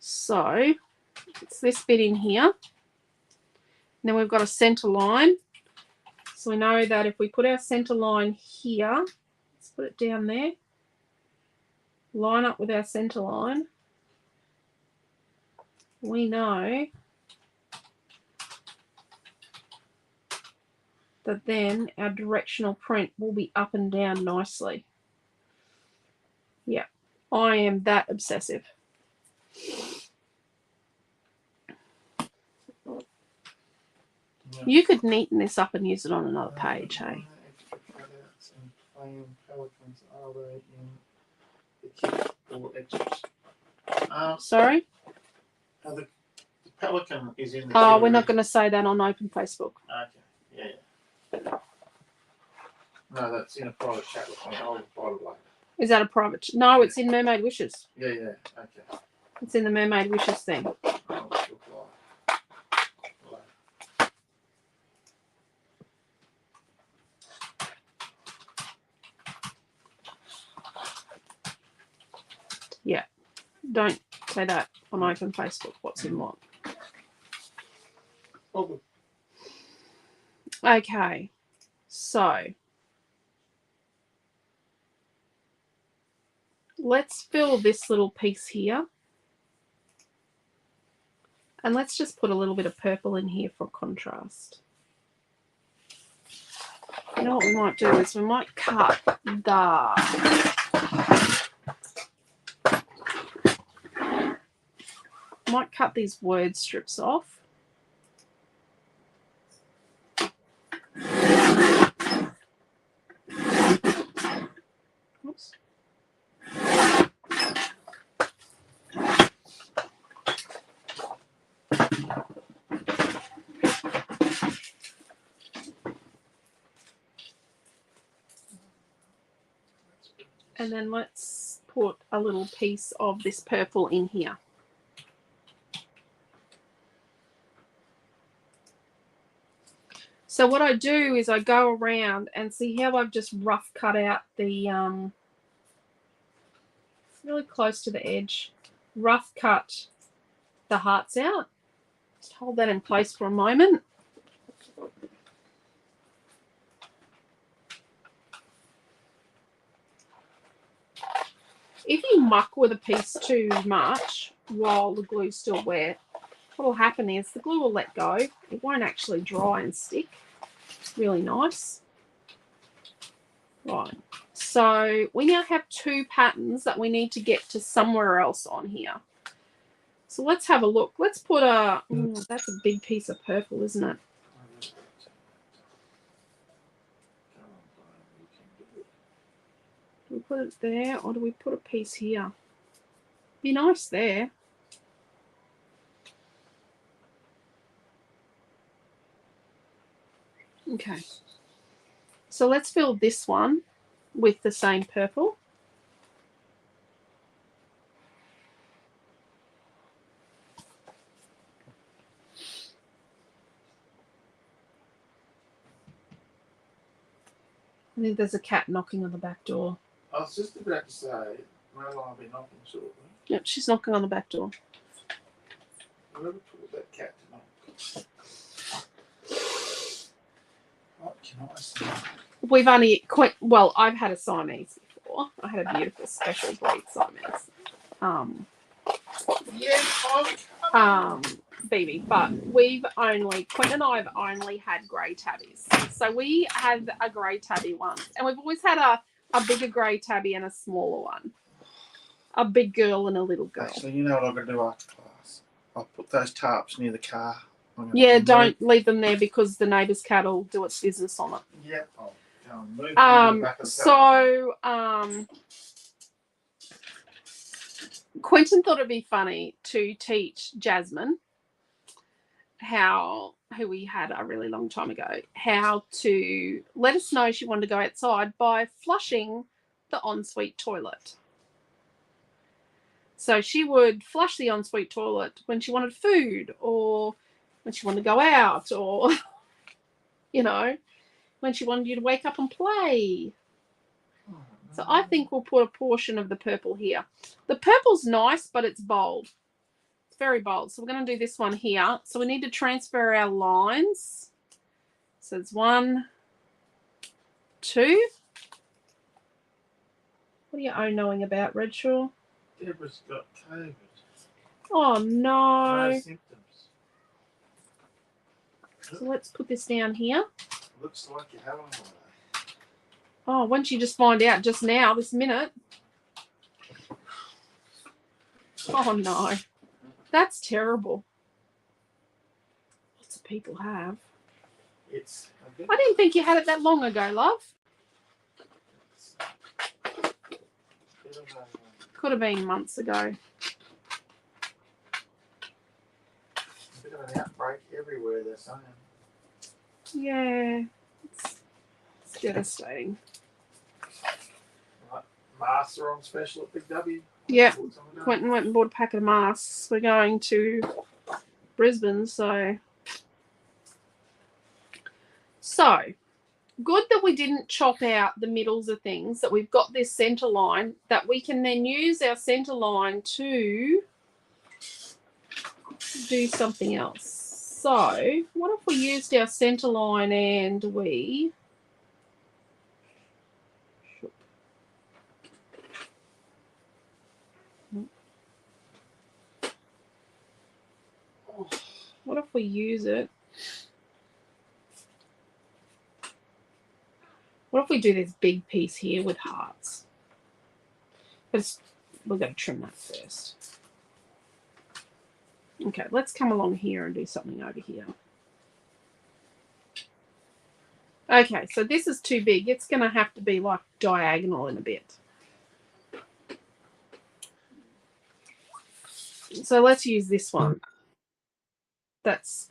So it's this bit in here. And then we've got a center line. So we know that if we put our center line here, let's put it down there, line up with our center line, we know that then our directional print will be up and down nicely. Yeah, I am that obsessive. You could neaten this up and use it on another page, hey? Sorry? The pelican is in the Oh, we're not going to say that on open Facebook. Okay, yeah. No, that's in a private chat with me. I'll private later. Is that a private? No, it's in Mermaid Wishes. Yeah, okay. It's in the Mermaid Wishes thing. Yeah, don't say that on open Facebook. What's in what? Oh. Okay, so let's fill this little piece here. And let's just put a little bit of purple in here for contrast. You know what we might do is we might cut these word strips off. Oops. And then let's put a little piece of this purple in here. So what I do is I go around and see how I've just rough cut out the, really close to the edge, rough cut the hearts out. Just hold that in place for a moment. If you muck with a piece too much while the glue's still wet, what will happen is the glue will let go. It won't actually dry and stick. Really nice. Right. So we now have two patterns that we need to get to somewhere else on here. So let's have a look. Let's put a, that's a big piece of purple, isn't it? put it there or do we put a piece here? Be nice there. Okay. So let's fill this one with the same purple. I think there's a cat knocking on the back door. I was just about to say, well, I'll be knocking shortly. Yep, she's knocking on the back door. Whoever told that cat to knock? What can I say? We've only well, I've had a Siamese before. I had a beautiful special breed Siamese. BB, but Quentin and I have only had grey tabbies. So we had a grey tabby once, and we've always had a bigger grey tabby and a smaller one. A big girl and a little girl. Actually, you know what I'm going to do after class? I'll put those tarps near the car. Yeah, don't leave them there because the neighbour's cat will do its business on it. Yeah, I'll go and move them to the back of the car. Quentin thought it'd be funny to teach Jasmine who we had a really long time ago, how to let us know she wanted to go outside by flushing the ensuite toilet. So she would flush the ensuite toilet when she wanted food or when she wanted to go out or, when she wanted you to wake up and play. So I think we'll put a portion of the purple here. The purple's nice, but it's bold. Very bold. So we're going to do this one here. So we need to transfer our lines. So it's 1, 2. What are you knowing about, Redshaw? Deborah's got COVID. Oh no. No symptoms. So let's put this down here. Looks like you have one. Oh, once you just find out just now, this minute. Oh no. That's terrible. Lots of people have. I didn't think you had it that long ago, love. Could have been months ago. A bit of an outbreak everywhere, they're saying. Yeah. It's devastating. Right. Masks are on special at Big W. Yeah. Quentin went and bought a packet of masks. We're going to Brisbane, so good that we didn't chop out the middles of things, that we've got this center line that we can then use our center line to do something else. So what if we used our center line and we use it? What if we do this big piece here with hearts? But we're going to trim that first. Okay, let's come along here and do something over here. Okay, so this is too big. It's going to have to be like diagonal in a bit. So let's use this one. That's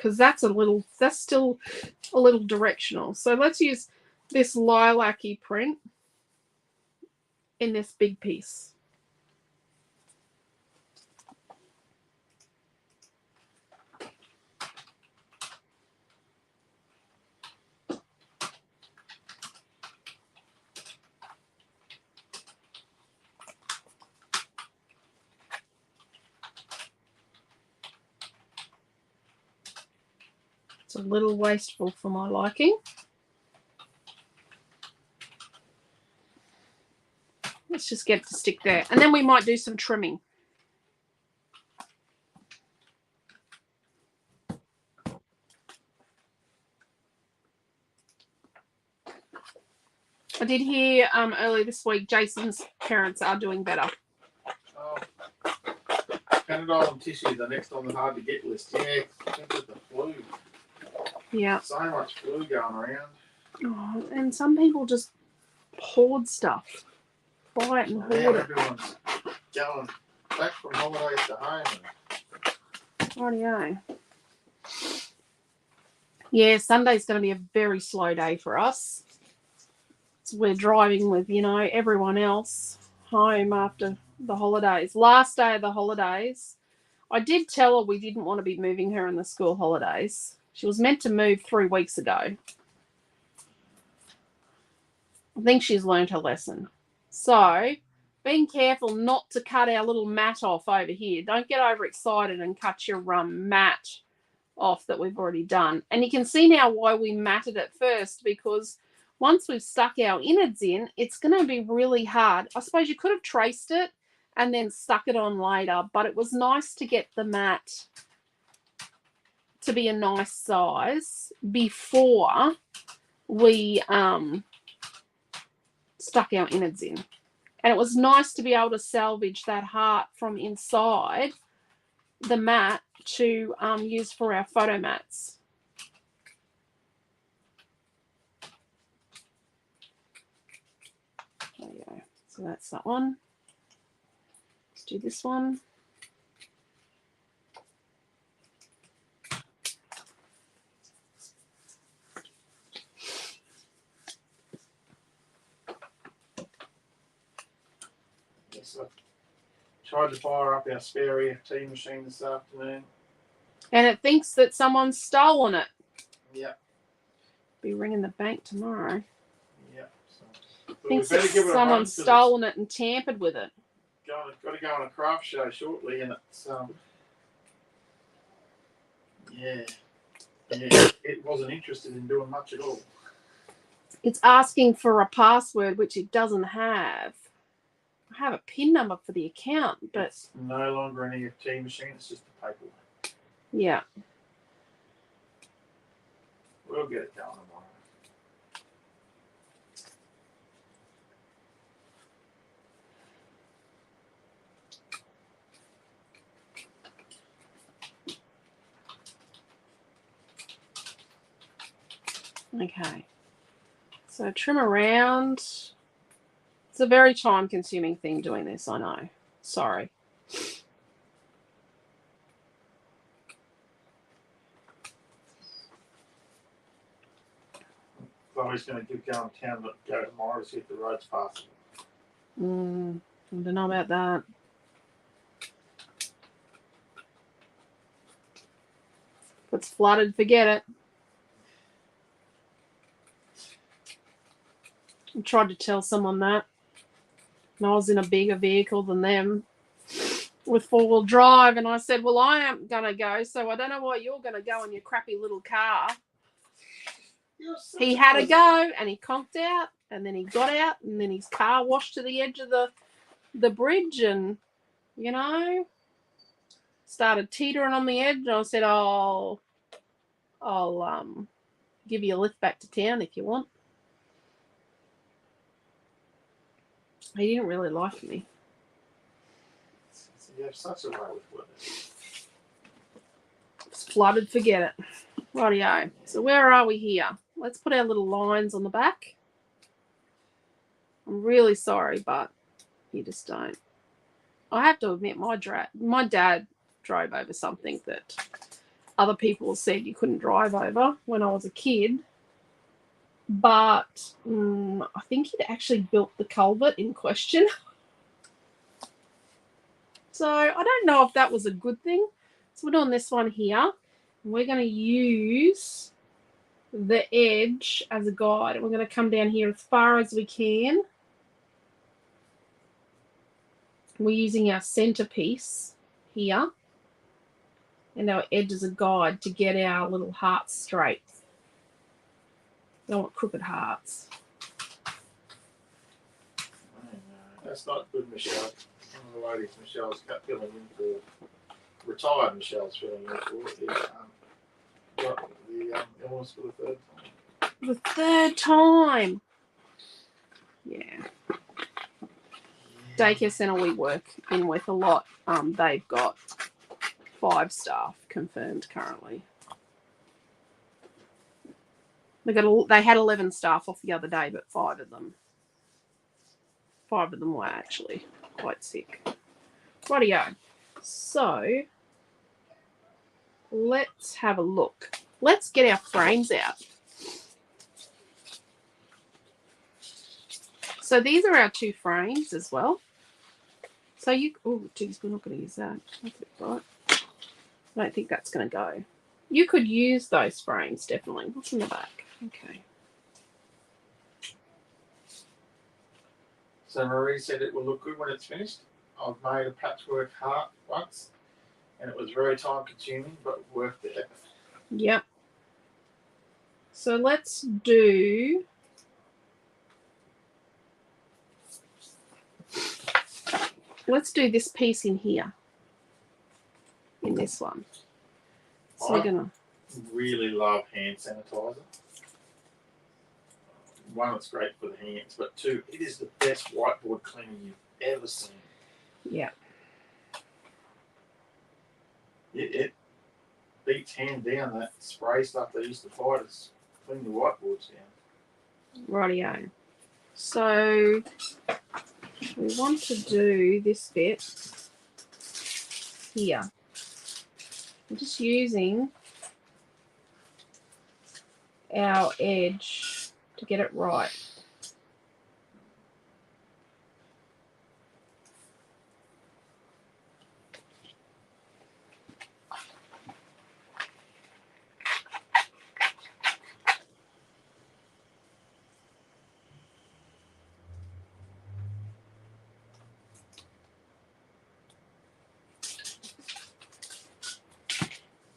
still a little directional. So let's use this lilac-y print in this big piece. It's a little wasteful for my liking. Let's just get it to stick there. And then we might do some trimming. I did hear earlier this week Jason's parents are doing better. Oh, Panadol and tissue, the next on the hard to get list. Yeah, I think with the flu. Yeah. So much flu going around. Oh, and some people just hoard stuff. quiet and Now hoard it. everyone's going back from holidays to home. Rightio. Yeah, Sunday's going to be a very slow day for us. So we're driving with, everyone else home after the holidays. Last day of the holidays, I did tell her we didn't want to be moving her in the school holidays. She was meant to move 3 weeks ago. I think she's learned her lesson. So, being careful not to cut our little mat off over here. Don't get overexcited and cut your mat off that we've already done. And you can see now why we matted it first, because once we've stuck our innards in, it's going to be really hard. I suppose you could have traced it and then stuck it on later, but it was nice to get the mat to be a nice size before we stuck our innards in. And it was nice to be able to salvage that heart from inside the mat to use for our photo mats. There you go. So that's that one. Let's do this one. Yes, I tried to fire up our spare EFT machine this afternoon. And it thinks that someone's stolen it. Yep. Be ringing the bank tomorrow. Yep. So, Thinks that someone's stolen it and tampered with it. Got to go on a craft show shortly, and it's it wasn't interested in doing much at all. It's asking for a password which it doesn't have. I have a PIN number for the account, but it's no longer an EFT machine. It's just a paper one. Yeah. We'll get it going tomorrow. Okay. So trim around. It's a very time-consuming thing doing this, I know. Sorry. Chloe's going to give going to town, but go tomorrow to see if the road's passable. I don't know about that. If it's flooded, forget it. I tried to tell someone that. And I was in a bigger vehicle than them with four-wheel drive. And I said, well, I am going to go, so I don't know why you're going to go in your crappy little car. He had to go, and he conked out, and then he got out, and then his car washed to the edge of the bridge, and, started teetering on the edge. And I said, I'll give you a lift back to town if you want. He didn't really like me. You have such a way with weather. It's flooded, forget it. Rightio. So where are we here? Let's put our little lines on the back. I'm really sorry, but you just don't. I have to admit, my dad drove over something that other people said you couldn't drive over when I was a kid. But I think he'd actually built the culvert in question. So I don't know if that was a good thing. So we're doing this one here. And we're going to use the edge as a guide. And we're going to come down here as far as we can. We're using our centerpiece here. And our edge as a guide to get our little hearts straight. Don't want crooked hearts. That's not good, Michelle. One of the ladies Michelle's got filling in for, retired Michelle's filling in for, got the illness for the third time. The third time. Yeah. Daycare centre we work in with a lot. They've got 5 staff confirmed currently. They had 11 staff off the other day, but 5 of them. 5 of them were actually quite sick. Rightio. So let's have a look. Let's get our frames out. So these are our 2 frames as well. So you, oh geez, we're not going to use that. That's a bit bright. I don't think that's going to go. You could use those frames, definitely. What's in the back? Okay. So Marie said it will look good when it's finished. I've made a patchwork heart once, and it was very time consuming, but worth the effort. Yep. So let's do this piece in here. In this one. So we're gonna really love hand sanitizer. One, it's great for the hands, but 2, it is the best whiteboard cleaner you've ever seen. yeah. It beats hand down that spray stuff they used to buy to clean the whiteboards down. Rightio. So we want to do this bit here. I'm just using our edge to get it right.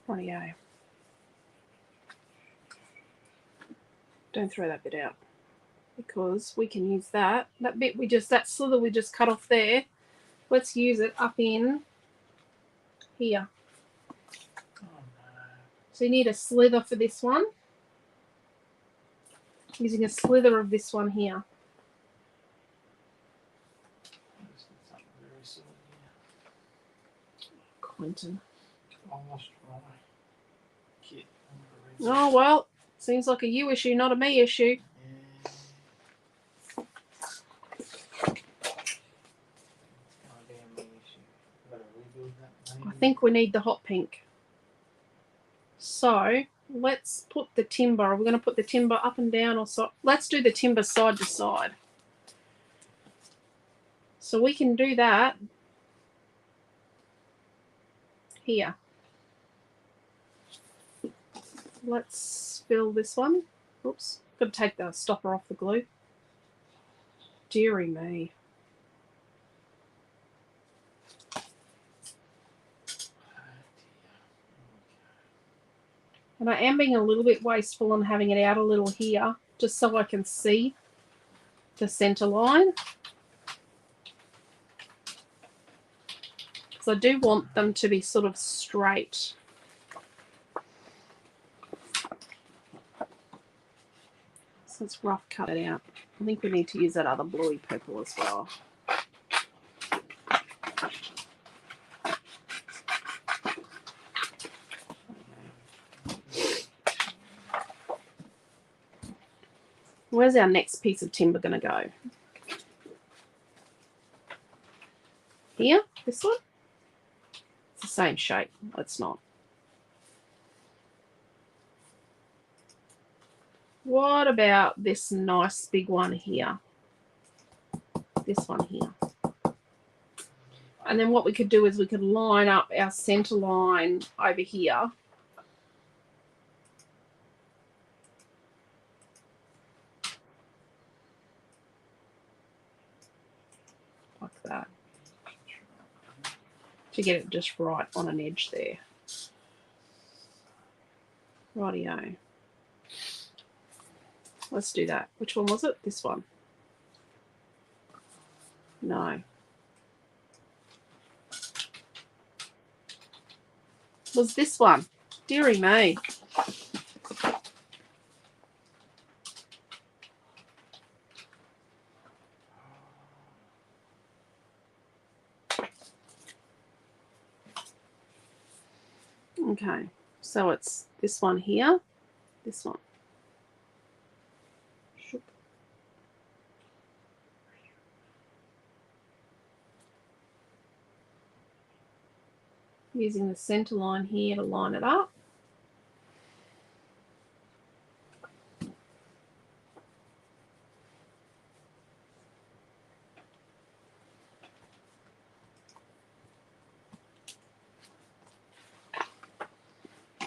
Rightio. Don't throw that bit out because we can use that. That bit that slither we just cut off there. Let's use it up in here. Oh, no. So you need a slither for this one. Using a slither of this one here. Quentin. Almost my kit. Oh, well, seems like a you issue, not a me issue. I think we need the hot pink. So let's put the timber. Are we going to put the timber up and down or so? Let's do the timber side to side. So we can do that here. Let's fill this one. Oops, got to take the stopper off the glue. Deary me. And I am being a little bit wasteful and having it out a little here, just so I can see the center line. Because I do want them to be sort of straight. So let's rough cut it out. I think we need to use that other bluey purple as well. Where's our next piece of timber going to go? Here? This one? It's the same shape. It's not. What about this nice big one here? This one here. And then what we could do is we could line up our center line over here. Like that. To get it just right on an edge there. Rightio. Let's do that. Which one was it? This one. No. Was this one? Deary me. Okay, so it's this one here, this one. Using the centre line here to line it up.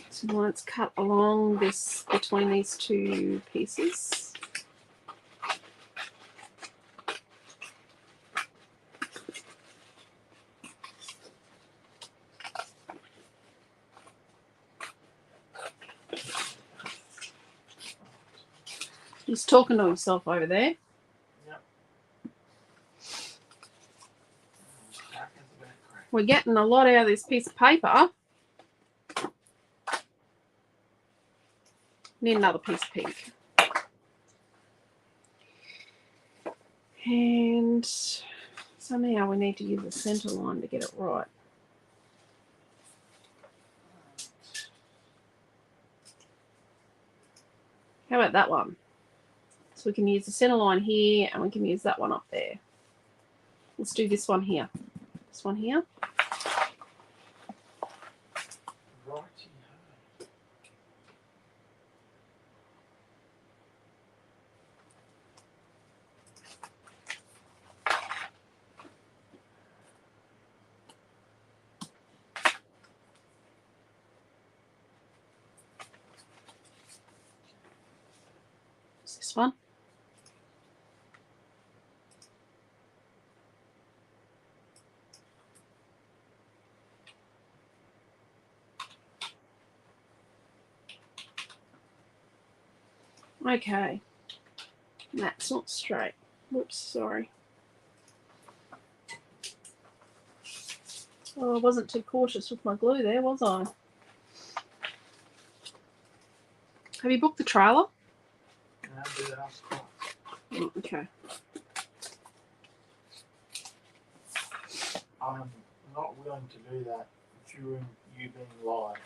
So now let's cut along this between these two pieces. He's talking to himself over there. Yep. We're getting a lot out of this piece of paper. Need another piece of pink. And somehow we need to use the centre line to get it right. How about that one? So we can use the centre line here and we can use that one up there. Let's do this one here. This one here. This one. Okay, that's not straight. Whoops, sorry. Oh, I wasn't too cautious with my glue there, was I? Have you booked the trailer? Oh, okay. I'm not willing to do that during you being live.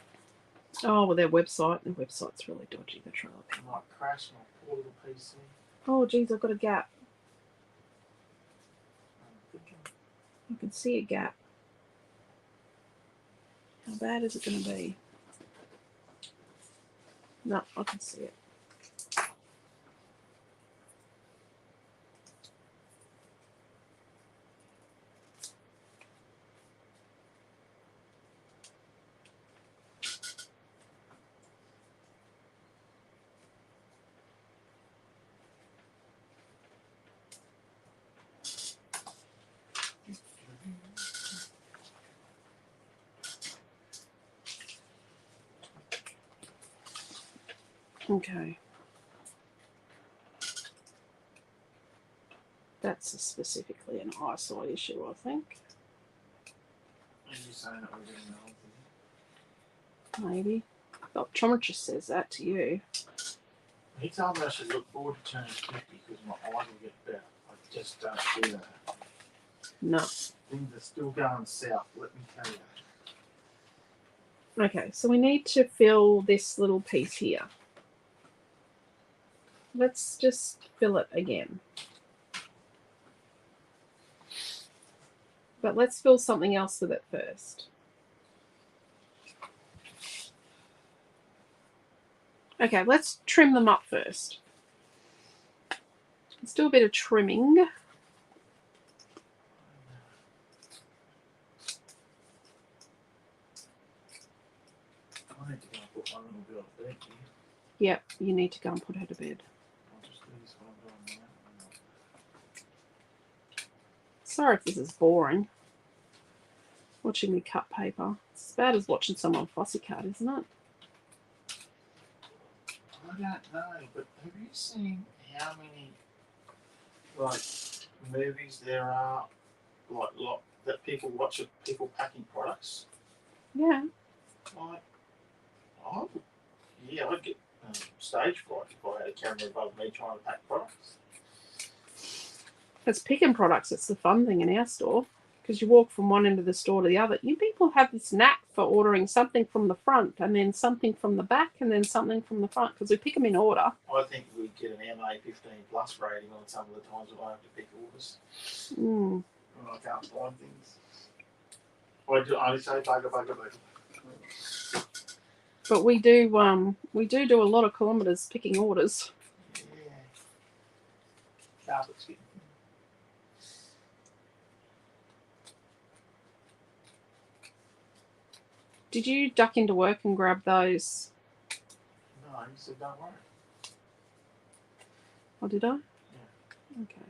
Oh, well, their website's really dodgy, the trailer. I might crash my poor little PC. Oh, geez, I've got a gap. I'm thinking, I can see a gap. How bad is it going to be? No, I can see it. Okay. That's specifically an eyesight issue, I think. are you saying that we're getting old? Maybe. The optometrist says that to you. He told me I should look forward to turning 50 because my eyes will get better. I just don't do that. No. Things are still going south, let me tell you. Okay, so we need to fill this little piece here. Let's just fill it again. But let's fill something else with it first. Okay, let's trim them up first. Let's do a bit of trimming. I need to go and put my little girl to bed here. Yep, you need to go and put her to bed. I'll just do this while I'm doing that. Sorry if this is boring. Watching me cut paper. It's as bad as watching someone fussy cut, isn't it? I don't know, but have you seen how many like movies there are like that people watch of people packing products? Yeah. Like, I'd get stage fright if I had a camera above me trying to pack products. It's picking products. It's the fun thing in our store. Because you walk from one end of the store to the other. You people have this knack for ordering something from the front and then something from the back and then something from the front because we pick them in order. I think we'd get an MA 15 plus rating on some of the times that I have to pick orders. Mm. When I can't find things. I do only say bugger. But we do a lot of kilometres picking orders. Yeah. Carpet's getting. Did you duck into work and grab those? No, you said don't worry. Oh, did I? Yeah. Okay.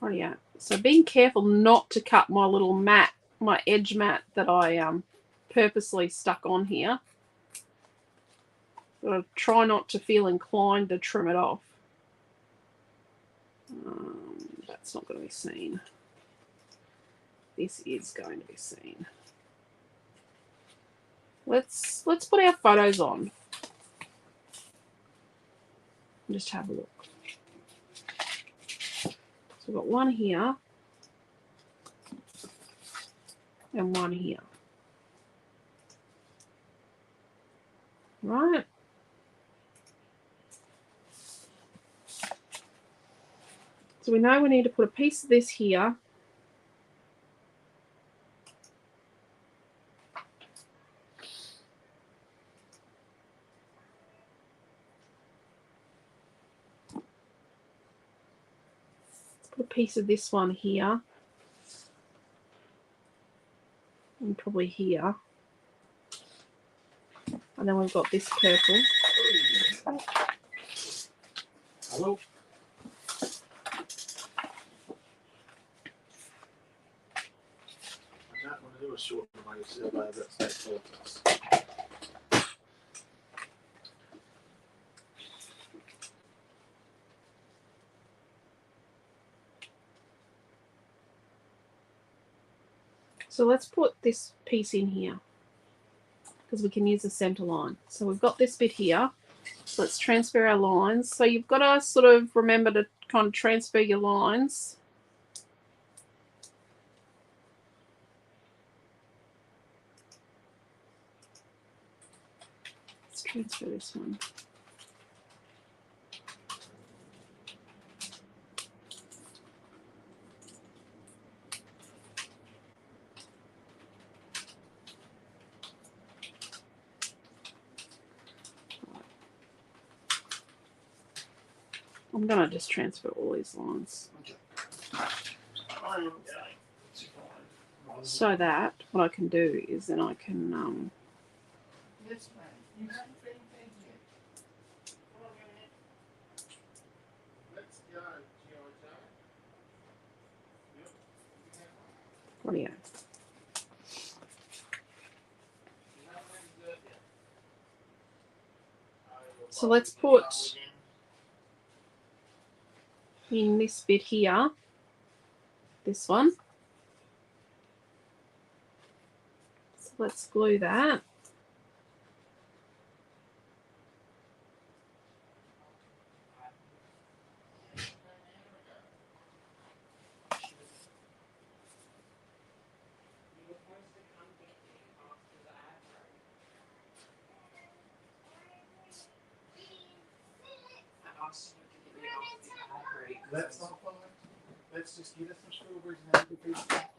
Oh yeah. So being careful not to cut my little mat, my edge mat that I purposely stuck on here. But I try not to feel inclined to trim it off. That's not going to be seen. This is going to be seen. Let's put our photos on. Just have a look. So we've got one here and one here. Right. So we know we need to put a piece of this here. Put a piece of this one here. And probably here. And then we've got this purple. Hello. I don't want to do a short one survey. That's us. So let's put this piece in here because we can use the center line. So we've got this bit here. So let's transfer our lines. So you've got to sort of remember to kind of transfer your lines. Let's transfer this one. I'm going to just transfer all these lines. Okay. So that what I can do is then I can Yes, ma'am. You haven't been fed yet. Let's go, Giorgio. what do you So let's put in this bit here, this one. So let's glue that. That's not fine. Let's just get us some strawberries and have a piece of that.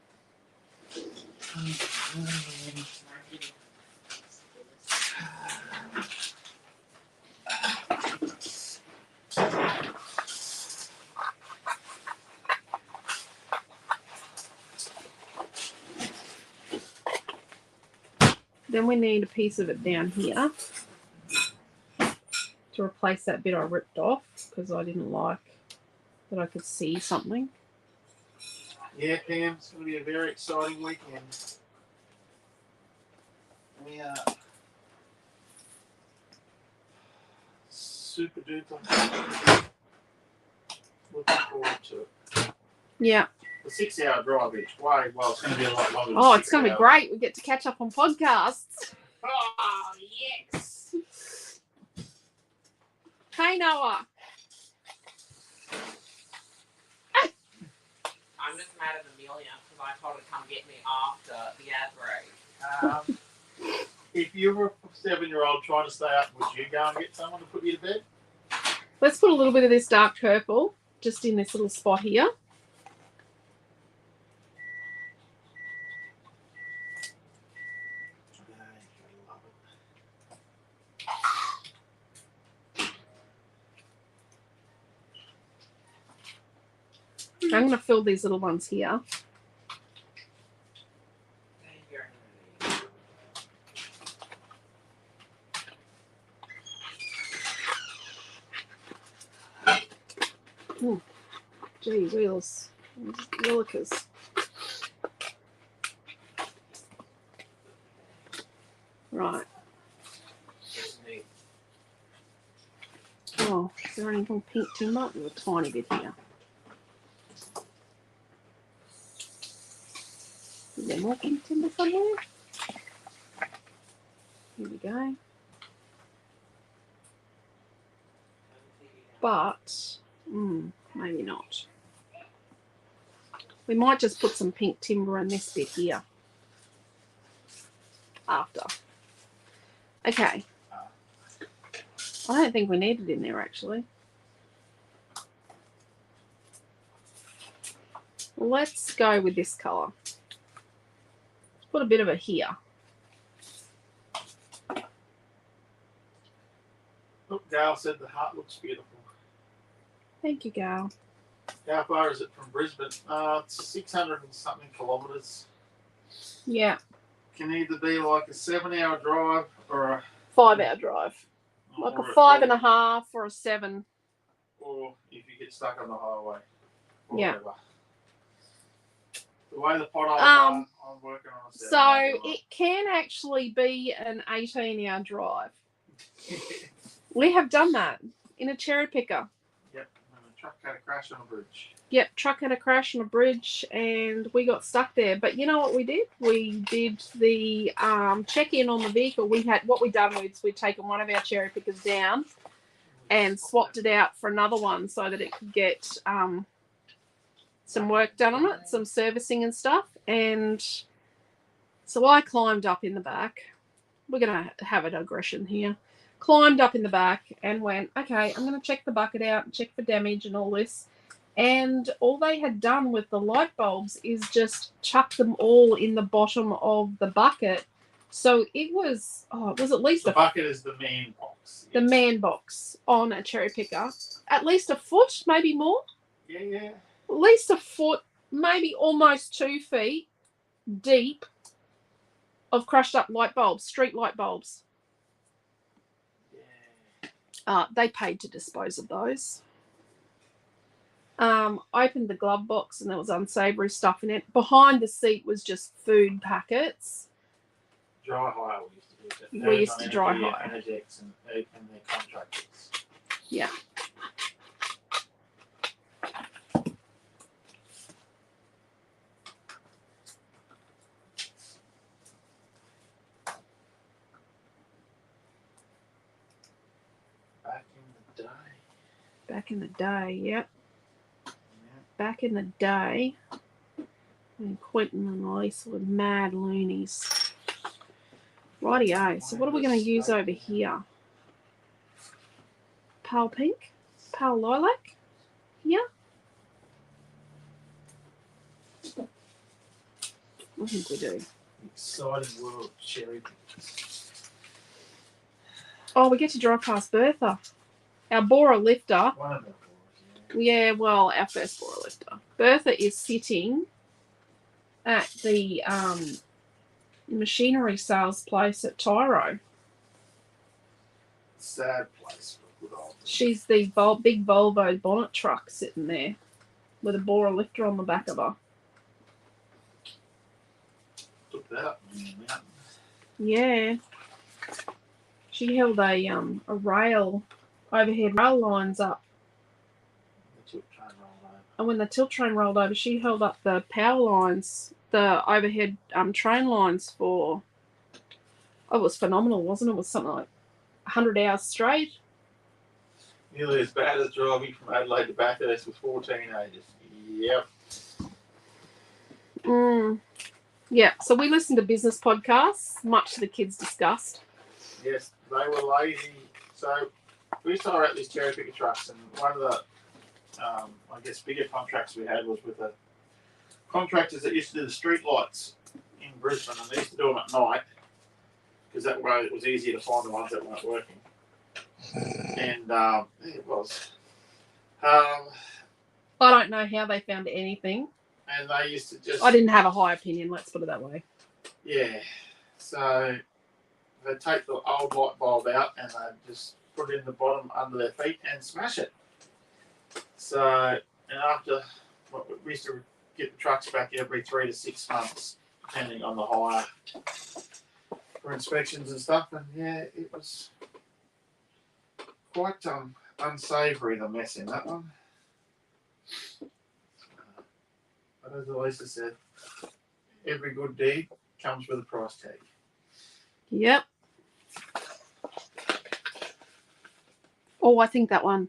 Then we need a piece of it down here to replace that bit I ripped off because I didn't like that I could see something. Yeah, Pam, it's going to be a very exciting weekend. We are super duper looking forward to it. Yeah. The 6-hour drive is way, well, it's going to be a lot longer. Oh, it's going to be great. We get to catch up on podcasts. Oh, yes. Hey, Noah. I'm just mad at Amelia because I told her to come get me after the ad break. If you were a 7-year-old trying to stay up, would you go and get someone to put you to bed? Let's put a little bit of this dark purple just in this little spot here. I'm going to fill these little ones here. Ooh, gee wheels. Willikers. Right. Oh, is there anything pink timber? There's a tiny bit here. Is there more pink timber somewhere? Here we go. But, maybe not. We might just put some pink timber in this bit here. After. Okay. I don't think we need it in there, actually. Let's go with this colour. Let's put a bit of it here. Look, Gail said the heart looks beautiful. Thank you, Gail. How far is it from Brisbane? It's 600 and something kilometres. Yeah. Can either be like a 7-hour drive or a 5-hour drive. Like a 5.5 or a 7. Or if you get stuck on the highway. Or Yeah. whatever. The way the potholes are, I'm working on a 7-hour drive. So it can actually be an 18-hour drive. We have done that in a cherry picker. Yep. And a truck had a crash on a bridge. Yep, truck had a crash on a bridge and we got stuck there. But you know what we did? We did the check-in on the vehicle. What we done was we'd taken one of our cherry pickers down and swapped it out for another one so that it could get some work done on it, some servicing and stuff. And so I climbed up in the back. We're going to have a digression here. Climbed up in the back and went, okay, I'm going to check the bucket out and check for damage and all this. And all they had done with the light bulbs is just chuck them all in the bottom of the bucket. So it was at least the bucket is the man box. The man box on a cherry picker. At least a foot, maybe more. Yeah. At least a foot, maybe almost 2 feet deep of crushed up light bulbs, street light bulbs. Yeah. They paid to dispose of those. Opened the glove box and there was unsavory stuff in it. Behind the seat was just food packets. Dry hire we used to do that. We used to dry hire. Energex and their contractors. Yeah. Back in the day, yep. Back in the day, when Quentin and Elisa were mad loonies. Rightio, so what are we going to use over here? Pale pink? Pale lilac? Yeah. I think we do. Exciting world of cherry pickers. Oh, we get to drive past Bertha. Our borer lifter. One of them. Yeah, well, our first borer lifter. Bertha is sitting at the machinery sales place at Tyro. Sad place for good old. She's the big Volvo bonnet truck sitting there with a borer lifter on the back of her. Took that up in the mountain. Yeah. She held a rail, overhead rail lines up. The tilt train rolled over. And when the tilt train rolled over, she held up the power lines, the overhead train lines for, it was phenomenal, wasn't it? It was something like 100 hours straight. Nearly as bad as driving from Adelaide to Bathurst with 4 teenagers. Yep. Yeah, so we listen to business podcasts, much to the kids' disgust. Yes, they were lazy. So we used to hire out these cherry picker trucks, and one of the, I guess, bigger contracts we had was with the contractors that used to do the street lights in Brisbane, and they used to do them at night because that way it was easier to find the ones that weren't working. And it was. I don't know how they found anything. And they used to just. I didn't have a high opinion, let's put it that way. Yeah. So they'd take the old light bulb out and they'd just put it in the bottom under their feet and smash it. So, and after, we used to get the trucks back every 3 to 6 months, depending on the hire, for inspections and stuff. And yeah, it was quite unsavoury, the mess in that one. But as Alicia said, every good deed comes with a price tag. Yep. Oh, I think that one.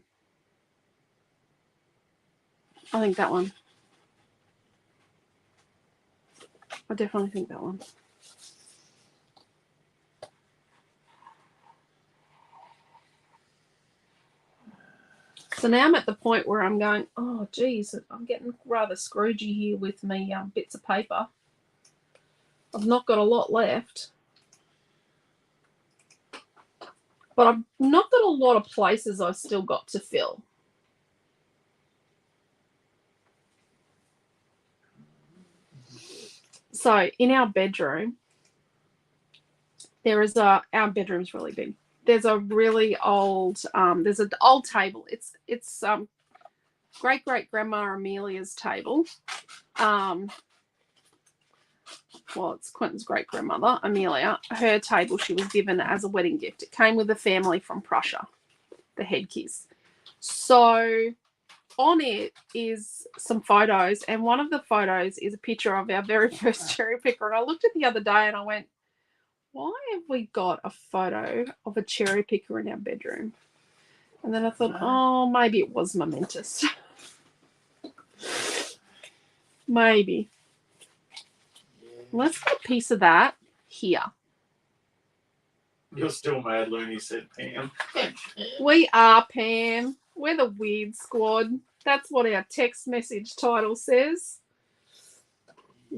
I definitely think that one. So now I'm at the point where I'm going, oh, geez, I'm getting rather scroogey here with me bits of paper. I've not got a lot left. But I've not got a lot of places I've still got to fill. So in our bedroom, there is our bedroom's really big. There's a really old, there's an old table. It's great-great-grandma Amelia's table. Well, it's Quentin's great-grandmother, Amelia. Her table she was given as a wedding gift. It came with a family from Prussia, the Headkeys. So on it is some photos, and one of the photos is a picture of our very first cherry picker. And I looked at the other day and I went, why have we got a photo of a cherry picker in our bedroom? And then I thought, oh, maybe it was momentous. Maybe. Let's put a piece of that here. You're still mad, Looney, said Pam. We are, Pam. We're the weird squad. That's what our text message title says.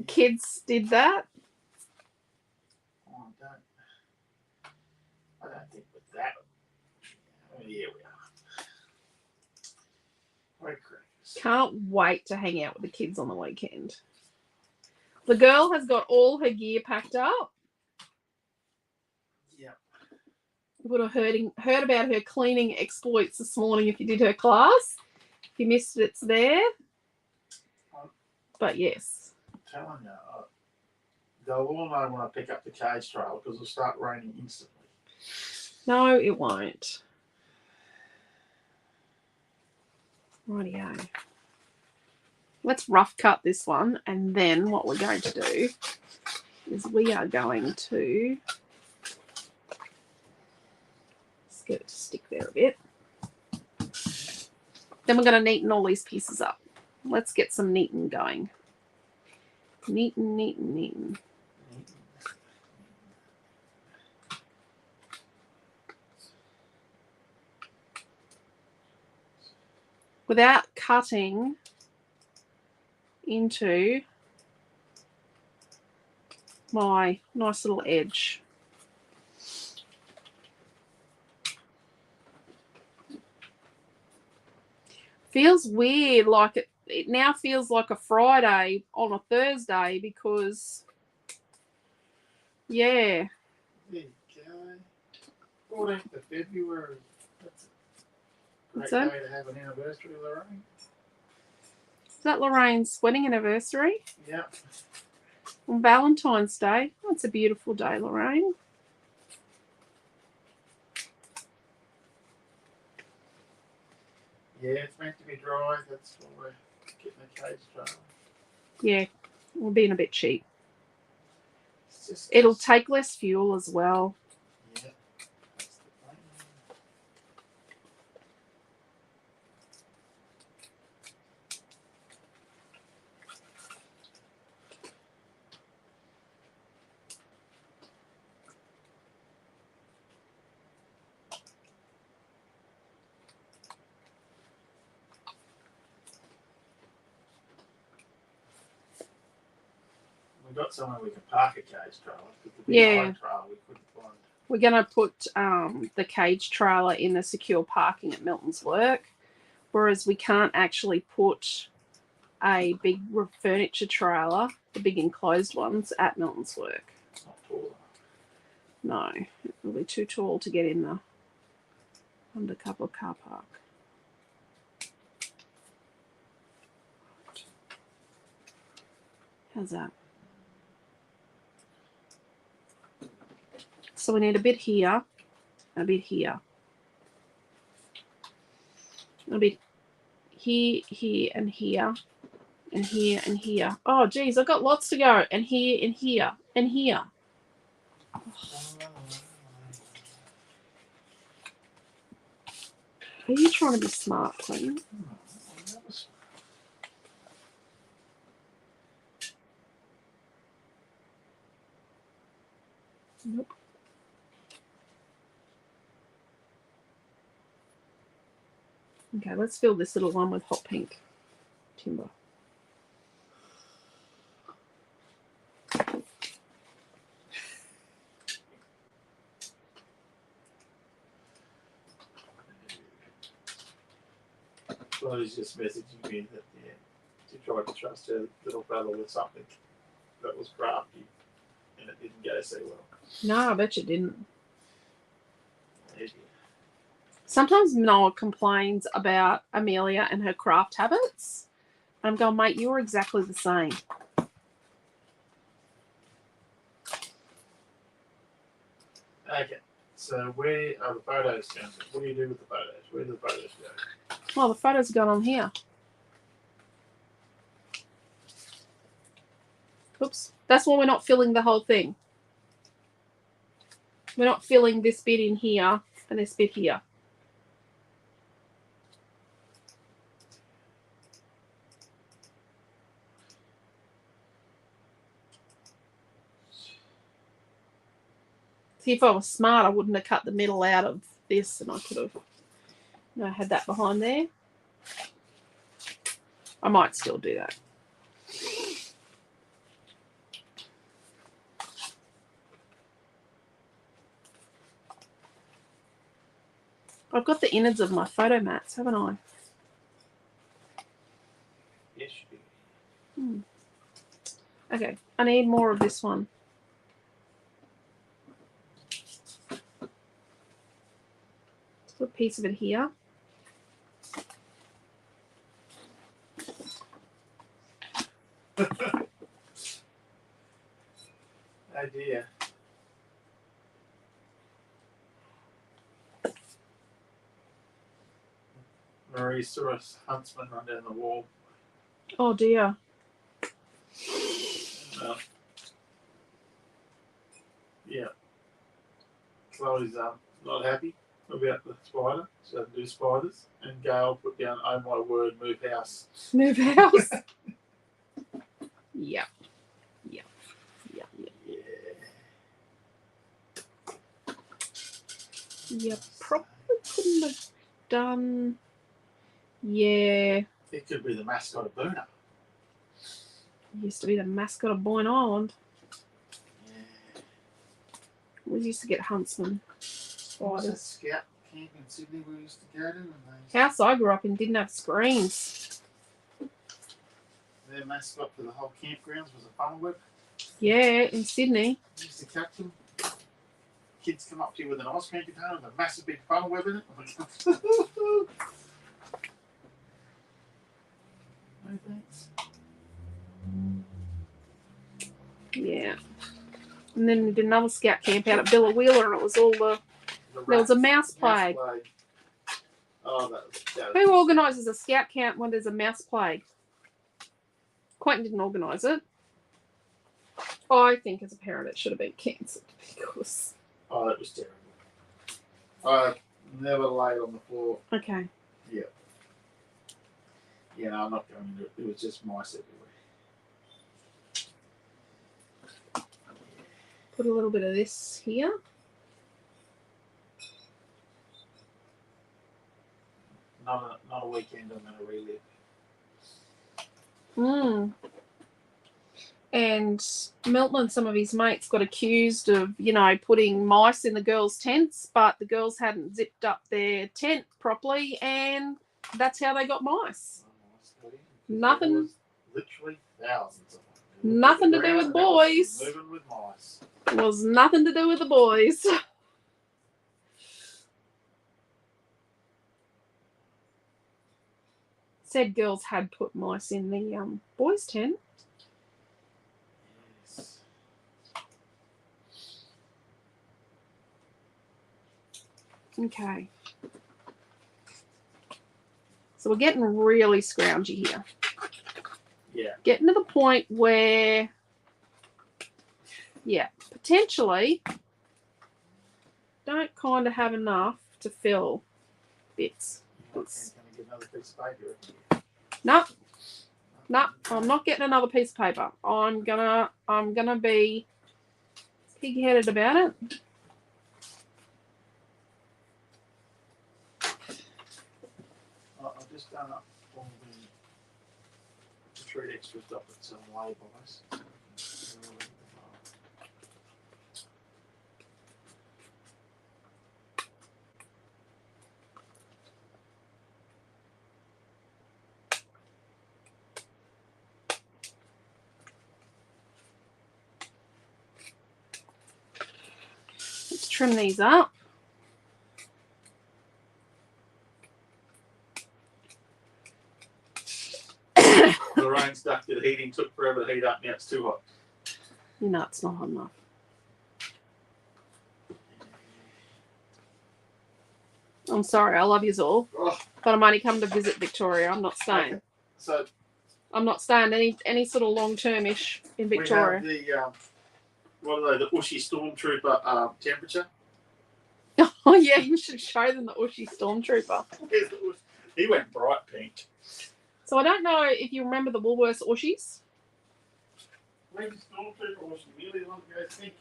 Kids did that. Oh, I don't think with that. Oh, here we are. Can't wait to hang out with the kids on the weekend. The girl has got all her gear packed up. Yeah. You would have heard about her cleaning exploits this morning if you did her class. If you missed it, it's there. But yes. I'm telling you, they'll all know when I pick up the cage trailer because it'll start raining instantly. No, it won't. Rightio. Let's rough cut this one, and then what we're going to do is we are going to just get it to stick there a bit. Then we're going to neaten all these pieces up. Let's get some neaten going. Neaten. Without cutting into my nice little edge. Feels weird, like it now feels like a Friday on a Thursday because, yeah. There you go. 14th of February. That's a great day to have an anniversary, Lorraine. Is that Lorraine's wedding anniversary? Yep. On Valentine's Day. That's a beautiful day, Lorraine. Yeah, it's meant to be dry. That's why we're getting the cage trailer. Yeah, we're being a bit cheap. It'll take less fuel as well. Yeah. That's the plan. We've got somewhere we can park a cage trailer. But the big Yeah. high trailer we couldn't find. We're going to put the cage trailer in the secure parking at Milton's work, whereas we can't actually put a big furniture trailer, the big enclosed ones, at Milton's work. It's not tall enough. No, it'll be too tall to get in the undercover car park. How's that? So we need a bit here, a bit here, a bit here, here, and here, and here, and here. Oh, geez, I've got lots to go. And here, and here, and here. Are you trying to be smart, Clayton? Nope. Okay, let's fill this little one with hot pink timber. Well, he's just messaging me that she tried to trust her little brother with something that was crafty and it didn't go so well. No, I bet you didn't. Maybe. Sometimes Noah complains about Amelia and her craft habits. I'm going, mate, you're exactly the same. Okay, so where are the photos down? What do you do with the photos? Where do the photos go? Well, the photos are going on here. Oops. That's why we're not filling the whole thing. We're not filling this bit in here and this bit here. See, if I was smart, I wouldn't have cut the middle out of this, and I could have, had that behind there. I might still do that. I've got the innards of my photo mats, haven't I? Yes, you do. Okay, I need more of this one. Let's put a piece of it here. Oh dear. Marie saw a huntsman run down the wall. Oh dear. Yeah. Chloe's not happy about the spider. She doesn't do spiders. And Gail put down, oh my word, move house. Move house. Yeah. Yeah. Yeah. Yeah. Yeah. Probably couldn't have done. Yeah. It could be the mascot of Boona. Used to be the mascot of Boyne Island. Yeah. We used to get huntsmen. What was that Spiders. scout camp in Sydney we used to go to? And they, House I grew up in didn't have screens. their mascot for the whole campgrounds was a funnel web. Yeah, in Sydney. You used to catch them. Kids come up to you with an ice cream container with a massive big funnel web in it. No thanks. Yeah. And then we did another scout camp out at Billawheeler, and it was all the. There was a mouse plague. Oh, that was Who organises a scout camp when there's a mouse plague? Quentin didn't organise it. I think as a parent it should have been cancelled because. Oh, that was terrible. I never laid on the floor. Okay. Yeah. Yeah, no, I'm not going into it. It was just mice everywhere. Put a little bit of this here. Not a weekend I'm going to relive. And Milton and some of his mates got accused of, you know, putting mice in the girls' tents, but the girls hadn't zipped up their tent properly, and that's how they got mice. Nothing. There was literally thousands of them. Nothing to do with boys. Moving with mice. It was nothing to do with the boys. Said girls had put mice in the boys' tent. Yes. Okay. So we're getting really scroungy here. Yeah. Getting to the point where, yeah, potentially don't kind of have enough to fill bits. Going to get another piece of paper. No, I'm not getting another piece of paper. I'm gonna be pig-headed about it. I've just done up all the treat extra stuff that's on laybys. Let's trim these up. The rain stuck to the heating, took forever to heat up, now it's too hot. No, it's not hot enough. I'm sorry, I love yous all, Oh, but I'm only coming to visit Victoria. I'm not staying. okay. So I'm not staying any sort of long-term-ish in Victoria. we have the, what are they, the Ushy Stormtrooper temperature. Oh yeah, you should show them the Ushy Stormtrooper. He went bright pink. So I don't know if you remember the Woolworths Ushies. Maybe Stormtrooper was really long ago pink.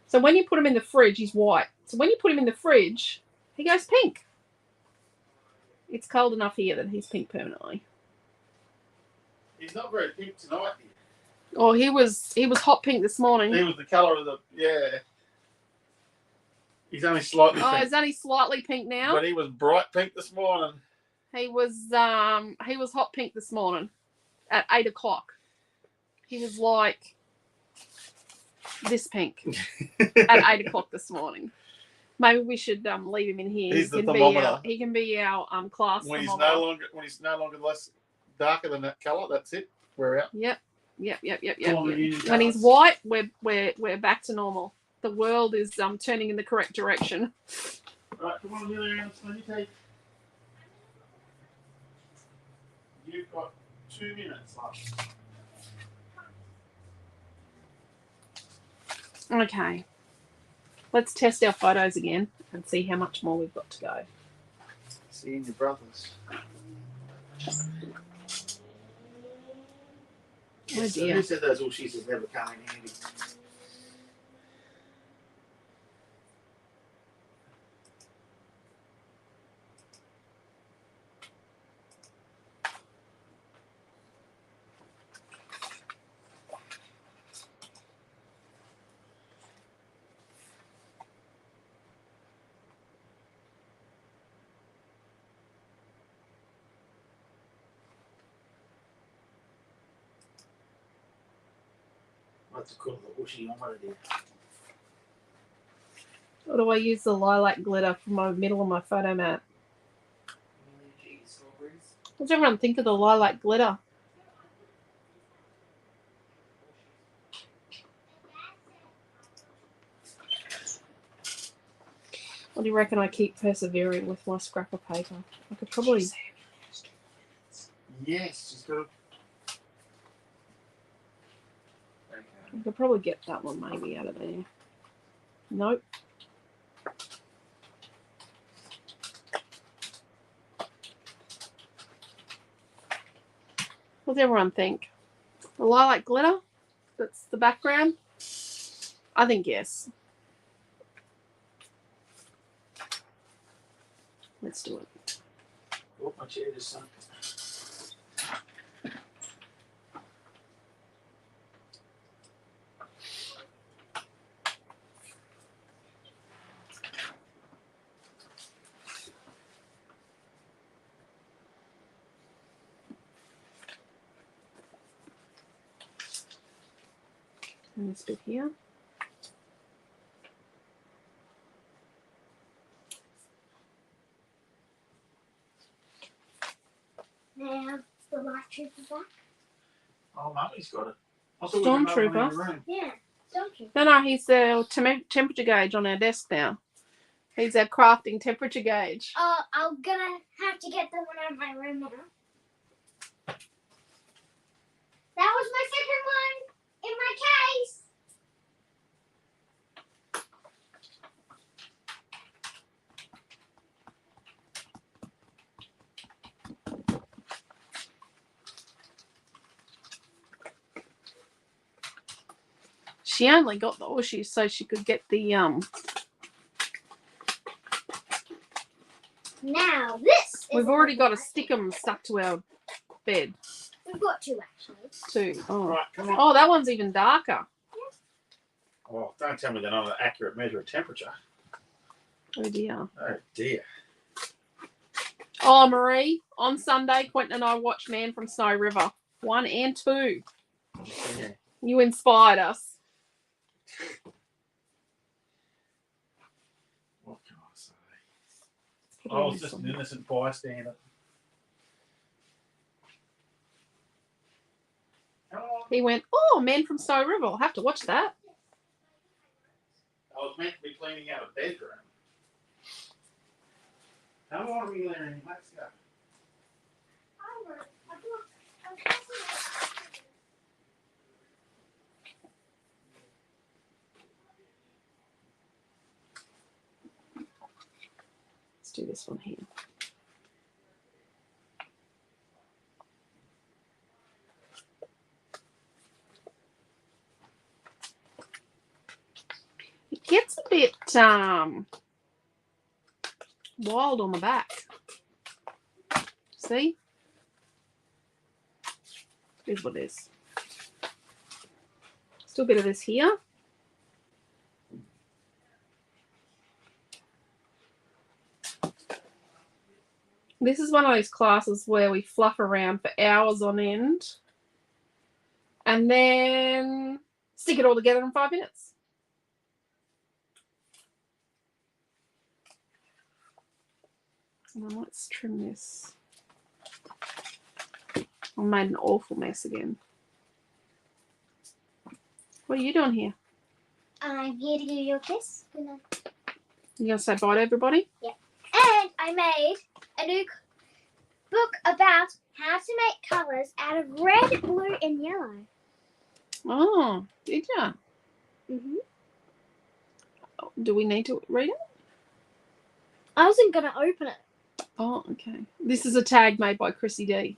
So when you put him in the fridge, he's white. So when you put him in the fridge, he goes pink. It's cold enough here that he's pink permanently. He's not very pink tonight. Oh, he was hot pink this morning. He was the colour of the He's only slightly Oh, pink. he's only slightly pink now. But he was bright pink this morning. He was hot pink this morning at 8 o'clock. He was like this pink at 8 o'clock this morning. Maybe we should leave him in here. He's the thermometer. He can be our class When thermometer. he's no longer less darker than that colour, that's it. We're out. Yep. All the union When he's colours. white, we're back to normal. The world is turning in the correct direction. Right, come on, Amelia, let me take. You've got 2 minutes left. Okay. Let's test our photos again and see how much more we've got to go. Seeing your brothers. Oh dear. Who said those Ushies have never come in handy? What's it called? The Ushi-ometer there. Or do I use the lilac glitter for my middle of my photo mat? What does everyone think of the lilac glitter? What do you reckon I keep persevering with my scrap of paper? I could probably... Yes, she's got I could probably get that one maybe out of there. Nope. What does everyone think? The lilac glitter? That's the background? I think yes. Let's do it. Oh, my chair just sunk. And this bit here. Now the light trooper back. Oh, Mummy's got it. I thought we had another one in Stormtrooper. the room. Yeah, stormtrooper. No, he's the temperature gauge on our desk now. He's our crafting temperature gauge. Oh, I'm gonna have to get the one out of my room now. That was my second one in my case. She only got the Aussie so she could get the Now this is We've already got a stickum stuck to our bed We've got two actually. too. Oh. Right, come on. Oh, that one's even darker. Oh, don't tell me they're not an accurate measure of temperature. Oh dear. Oh dear. Oh, Marie, on Sunday, Quentin and I watched Man from Snow River 1 and 2. Yeah. You inspired us. What can I say? I was just an innocent bystander. Come on. He went, oh, Man from Snow River. I'll have to watch that. I was meant to be cleaning out a bedroom. Come on, Larry, let's go. Let's do this one here. It gets a bit wild on the back. See? Here's what it is. Still a bit of this here. This is one of those classes where we fluff around for hours on end and then stick it all together in 5 minutes. Now let's trim this. I made an awful mess again. What are you doing here? I'm here to give you a kiss. Good night. You gonna say bye to everybody? And I made a new book about how to make colours out of red, blue, and yellow. Oh, did ya? Mhm. Do we need to read it? I wasn't gonna open it. Oh, okay. This is a tag made by Chrissy D.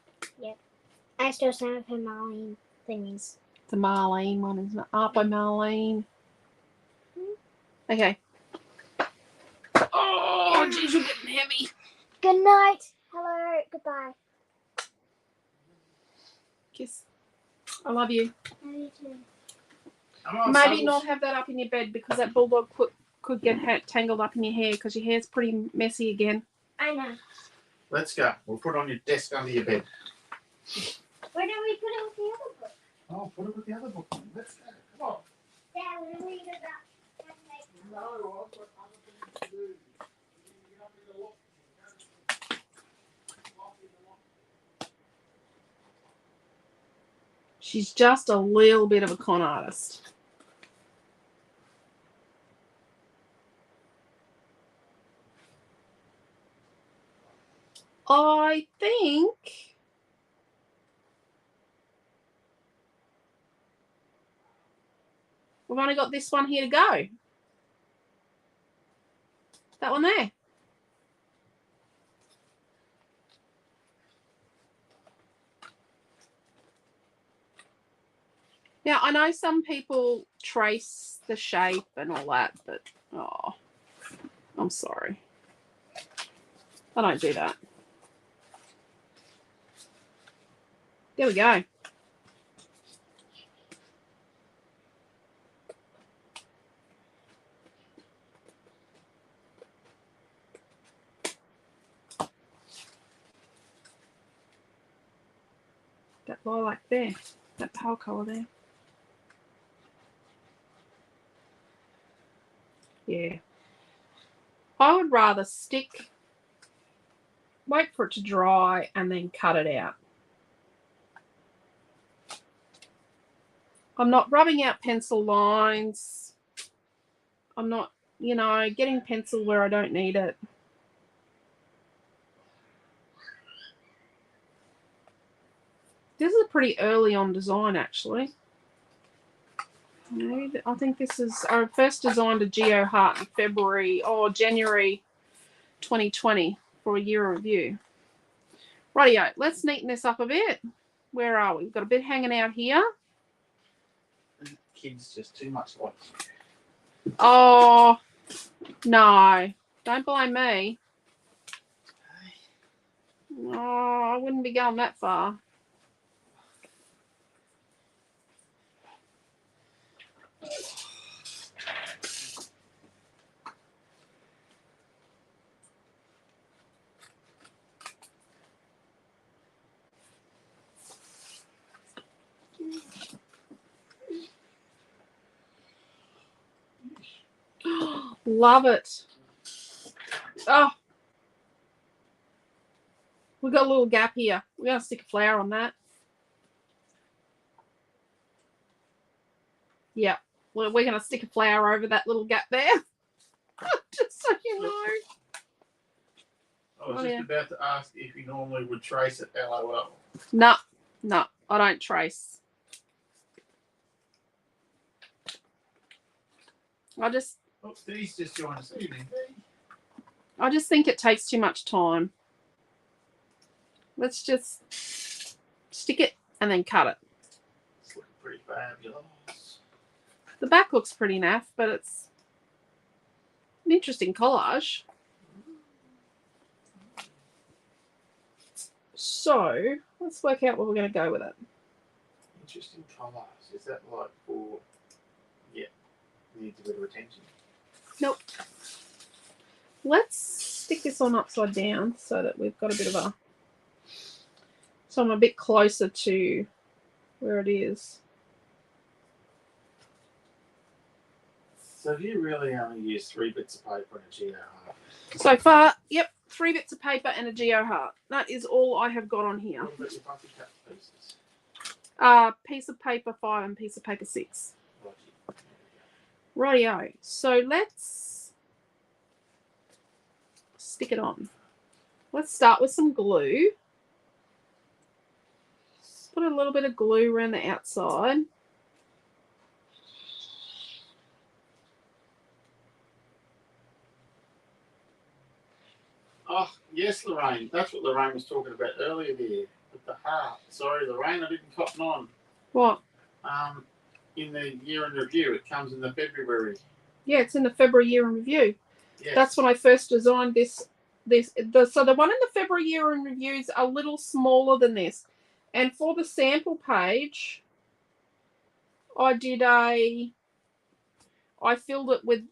I stole some of her Marlene thingies. The Marlene one, isn't it? Art by Marlene. Okay. Oh, geez, you're getting heavy. Good night. Hello. Goodbye. Kiss. I love you. Love you too. Come on, Maybe Suggles. not have that up in your bed because that bulldog could get tangled up in your hair because your hair's pretty messy again. I know. Let's go. We'll put it on your desk under your bed. Where do we put it with the other book? Oh, put it with the other book. Let's go. Come on. Dad, we're reading about how to make No, I've got other things to do. You're not going to look. She's just a little bit of a con artist. I think we've only got this one here to go. That one there. Now, I know some people trace the shape and all that, but, oh, I'm sorry. I don't do that. There we go. That lilac there, that pale colour there. Yeah. I would rather wait for it to dry and then cut it out. I'm not rubbing out pencil lines. I'm not, getting pencil where I don't need it. This is a pretty early on design, actually. Maybe I think this is, I first designed a Geo Heart in January 2020 for a year review. Rightio, let's neaten this up a bit. Where are we? We've got a bit hanging out here. Kids just too much like you. Oh, no. Don't blame me. Oh, I wouldn't be going that far. Love it. Oh, we got a little gap here. We're going to stick a flower on that. Yeah, we're going to stick a flower over that little gap there. Just so you know. I was just about to ask if you normally would trace it, LOL. No, I don't trace. Oh, Steve's just joined us. Evening, Steve. I just think it takes too much time. Let's just stick it and then cut it. It's looking pretty fabulous. The back looks pretty naff, but it's an interesting collage. So let's work out where we're going to go with it. Interesting collage. Is that like for, needs a bit of attention? Nope. Let's stick this on upside down so that we've got a bit of a... So I'm a bit closer to where it is. So do you really only use 3 bits of paper and a Geo Heart? So far, yep, 3 bits of paper and a Geo Heart. That is all I have got on here. What about your puffy cut pieces? Piece of paper 5 and piece of paper 6. Righty. Rightio. So let's stick it on. Let's start with some glue. Put a little bit of glue around the outside. Oh, yes, Lorraine. That's what Lorraine was talking about earlier there with the heart. Sorry, Lorraine, I didn't cotton on. What? In the year in review, it comes in the February. Yeah, it's in the February year in review. Yes. That's when I first designed this. So the one in the February year in review is a little smaller than this. And for the sample page, I filled it with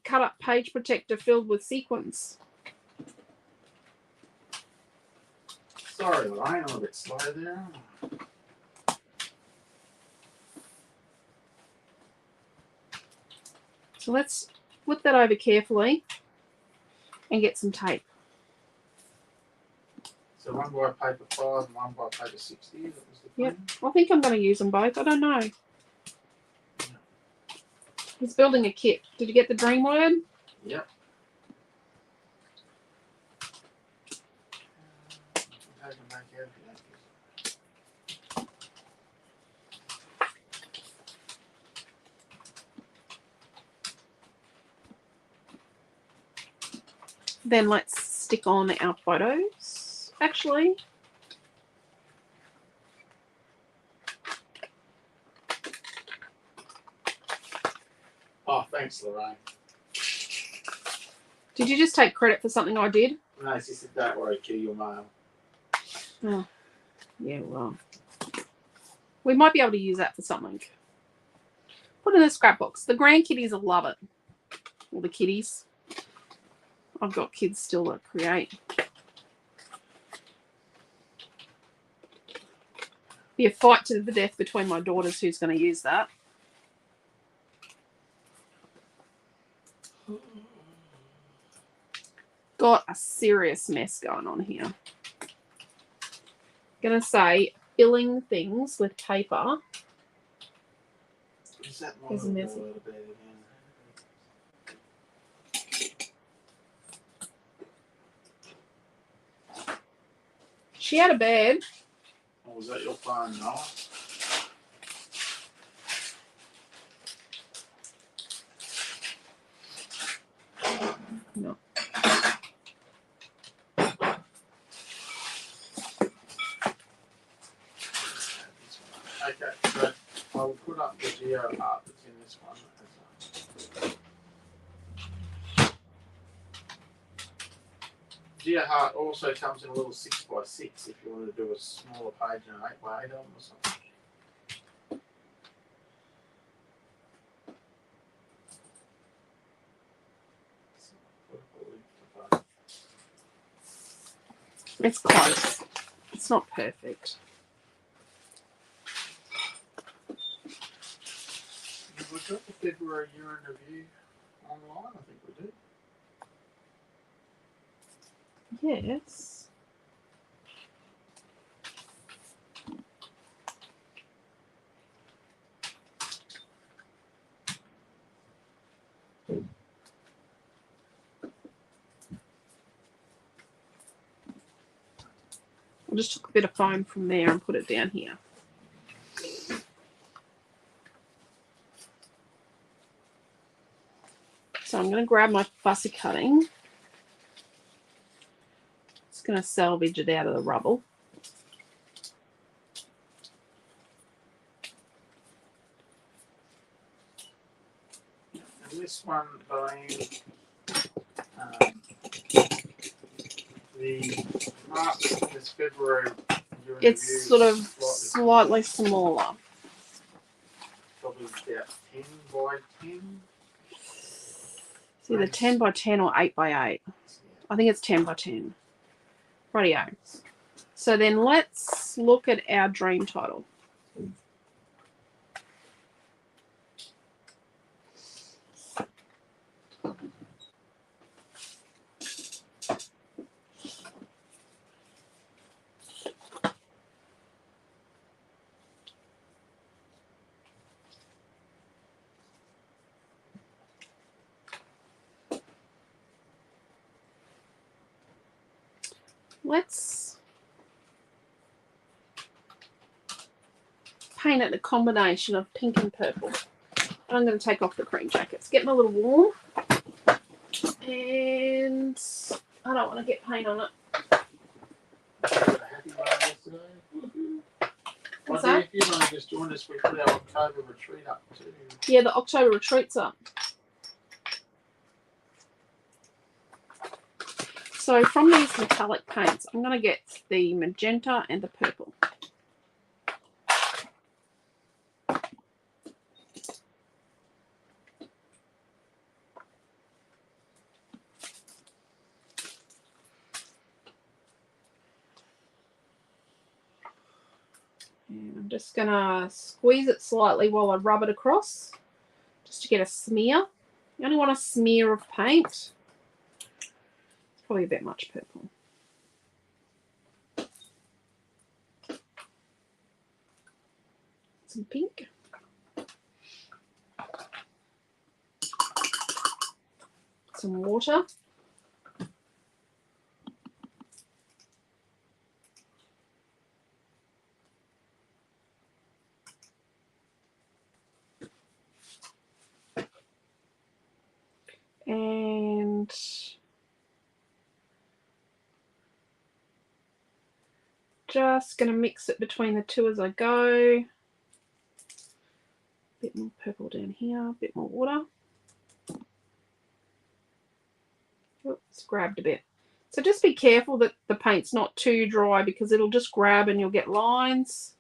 cut up page protector filled with sequins. Sorry, Lorraine, I'm a bit slow there. So let's flip that over carefully and get some tape. So one by paper 5 and one by paper 60. That was the plan. Yep. I think I'm going to use them both. I don't know. He's building a kit. Did you get the dream word? Yep. Then let's stick on our photos. Actually, oh, thanks, Lorraine. did you just take credit for something I did? No, she said, don't worry, kill your mail. Oh, yeah, well, we might be able to use that for something. Put in the scrapbooks. The grandkiddies will love it. Or the kiddies. I've got kids still that create. Be a fight to the death between my daughters who's going to use that. got a serious mess going on here. Gonna say filling things with paper Is that is one messy. a little bit again? She had a bed. Or was that your phone, Noah? No. Okay, so I will put up the geo art that's in this one. Geo art also comes in a little 6x6 if you want to do a smaller page and an 8x8 on or something. It's close. It's not perfect. Have we got the February year in review online? I think we do. Yes. I just took a bit of foam from there and put it down here. So I'm going to grab my fussy cutting. It's going to salvage it out of the rubble. And this one, Diane, the mask this February year in review It's sort of slightly smaller. probably about 10 by 10. It's either 10 by 10 or 8 by 8. I think it's 10 by 10. Rightio. So then let's look at our dream title. Let's paint it a combination of pink and purple. I'm going to take off the cream jacket. It's getting a little warm. And I don't want to get paint on it. What's that? If you've only just joined us, we put our October retreat up too. Yeah, the October retreat's up. So from these metallic paints, I'm going to get the magenta and the purple. And I'm just going to squeeze it slightly while I rub it across, just to get a smear. You only want a smear of paint. It's probably a bit much purple. Some pink. Some water. And just going to mix it between the two as I go. A bit more purple down here, a bit more water. Oops, grabbed a bit. So just be careful that the paint's not too dry because it'll just grab and you'll get lines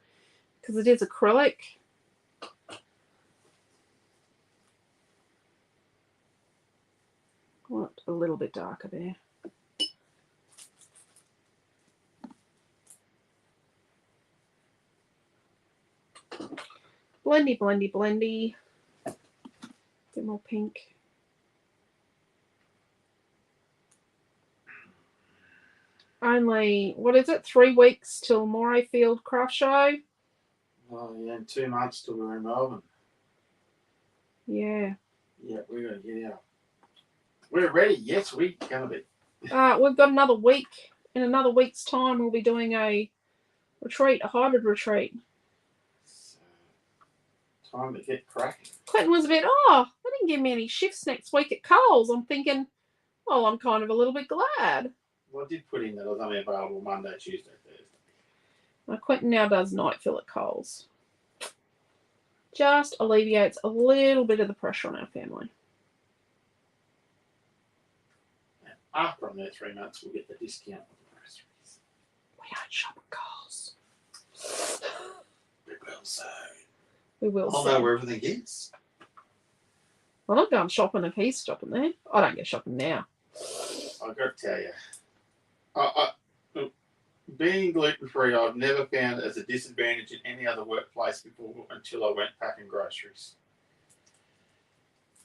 because it is acrylic. I want it a little bit darker there. Blendy, blendy, blendy. A bit more pink. only, what is it, 3 weeks till Morayfield Craft Show. Oh yeah, and 2 months till we're in Melbourne. Yeah. Yeah, we're gonna get out. We're ready. Yes, we're gonna be. We've got another week. In another week's time, we'll be doing a retreat, a hybrid retreat. So, time to get cracking. Clinton was a bit, they didn't give me any shifts next week at Coles. I'm thinking, well, I'm kind of a little bit glad. Well, I did put in that I was only available Monday, Tuesday, Thursday. Now, Quentin now does night fill at Coles. Just alleviates a little bit of the pressure on our family. And after I'm there 3 months, we'll get the discount on the groceries. We don't shop at Coles. We will soon. We will I'll soon. know where everything is. I'm not going shopping if he's shopping there. I don't go shopping now. I've got to tell you, being gluten-free, I've never found as a disadvantage in any other workplace before until I went packing groceries.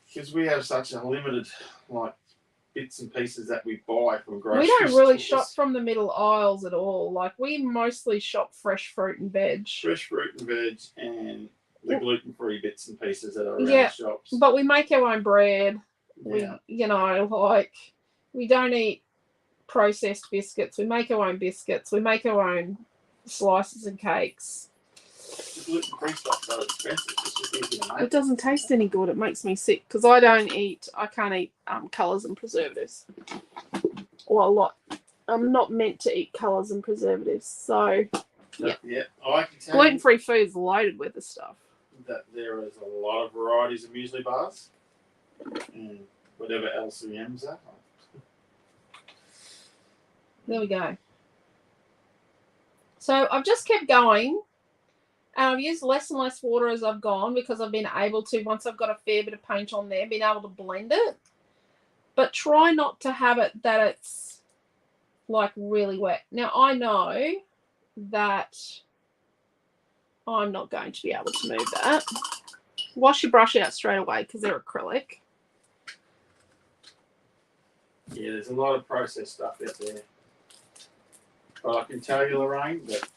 Because we have such a limited, bits and pieces that we buy from grocery We don't really stores. shop from the middle aisles at all. We mostly shop fresh fruit and veg. Fresh fruit and veg and the gluten-free bits and pieces that are around Yeah, the shops. But we make our own bread. Yeah. We don't eat processed biscuits. We make our own biscuits. We make our own slices and cakes. The gluten-free stuff's so expensive. It's just easy to make. It doesn't taste any good. It makes me sick because I can't eat colours and preservatives. Or a lot. I'm not meant to eat colours and preservatives. So, yeah. I can tell Gluten-free food is loaded with the stuff. that there is a lot of varieties of muesli bars and whatever LCMs are. There we go. So I've just kept going, and I've used less and less water as I've gone because I've been able to, once I've got a fair bit of paint on there, been able to blend it. But try not to have it that it's really wet. Now I know that I'm not going to be able to move that. Wash your brush out straight away because they're acrylic. Yeah, there's a lot of processed stuff out there. But I can tell you, Lorraine, that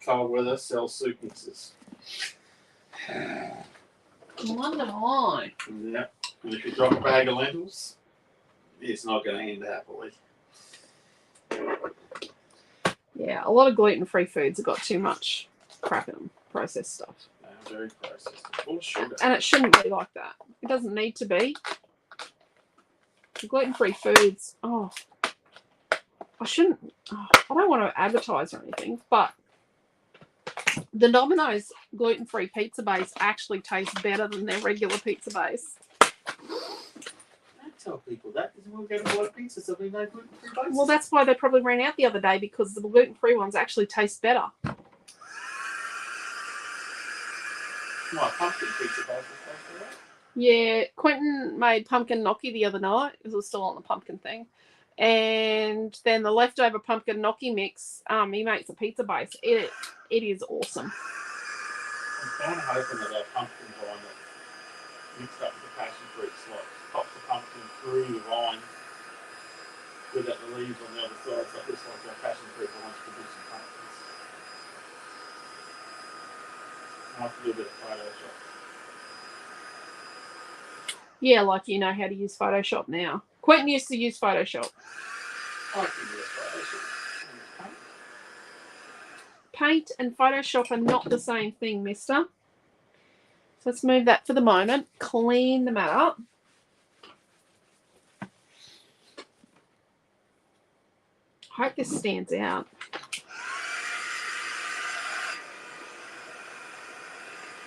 Cold Weather sells soup mixes. Wonder why. Yeah. And if you drop a bag of lentils, it's not going to end happily. Yeah, a lot of gluten-free foods have got too much crap in them, processed stuff. They're very processed. It's full of sugar. And it shouldn't be like that. It doesn't need to be. Gluten-free foods, I don't want to advertise or anything, but the Domino's gluten-free pizza base actually tastes better than their regular pizza base. Don't tell people that, because we'll get a lot of pizzas that we no gluten-free bases. Well, that's why they probably ran out the other day, because the gluten-free ones actually taste better. My pumpkin pizza base is tasty, right? Yeah, Quentin made pumpkin gnocchi the other night, because it was still on the pumpkin thing. And then the leftover pumpkin gnocchi mix, he makes a pizza base. It is awesome. I'm kind of hoping that our pumpkin vine that mixed up with the passion fruits, pops the pumpkin through the vine with the leaves on the other side, so it looks like our passion fruit vine's producing pumpkins. I have to do a bit of Photoshop. Yeah, you know how to use Photoshop now. Quentin used to use Photoshop. I can use Photoshop. Paint and Photoshop are not the same thing, mister. So let's move that for the moment. Clean the mat up. I hope this stands out.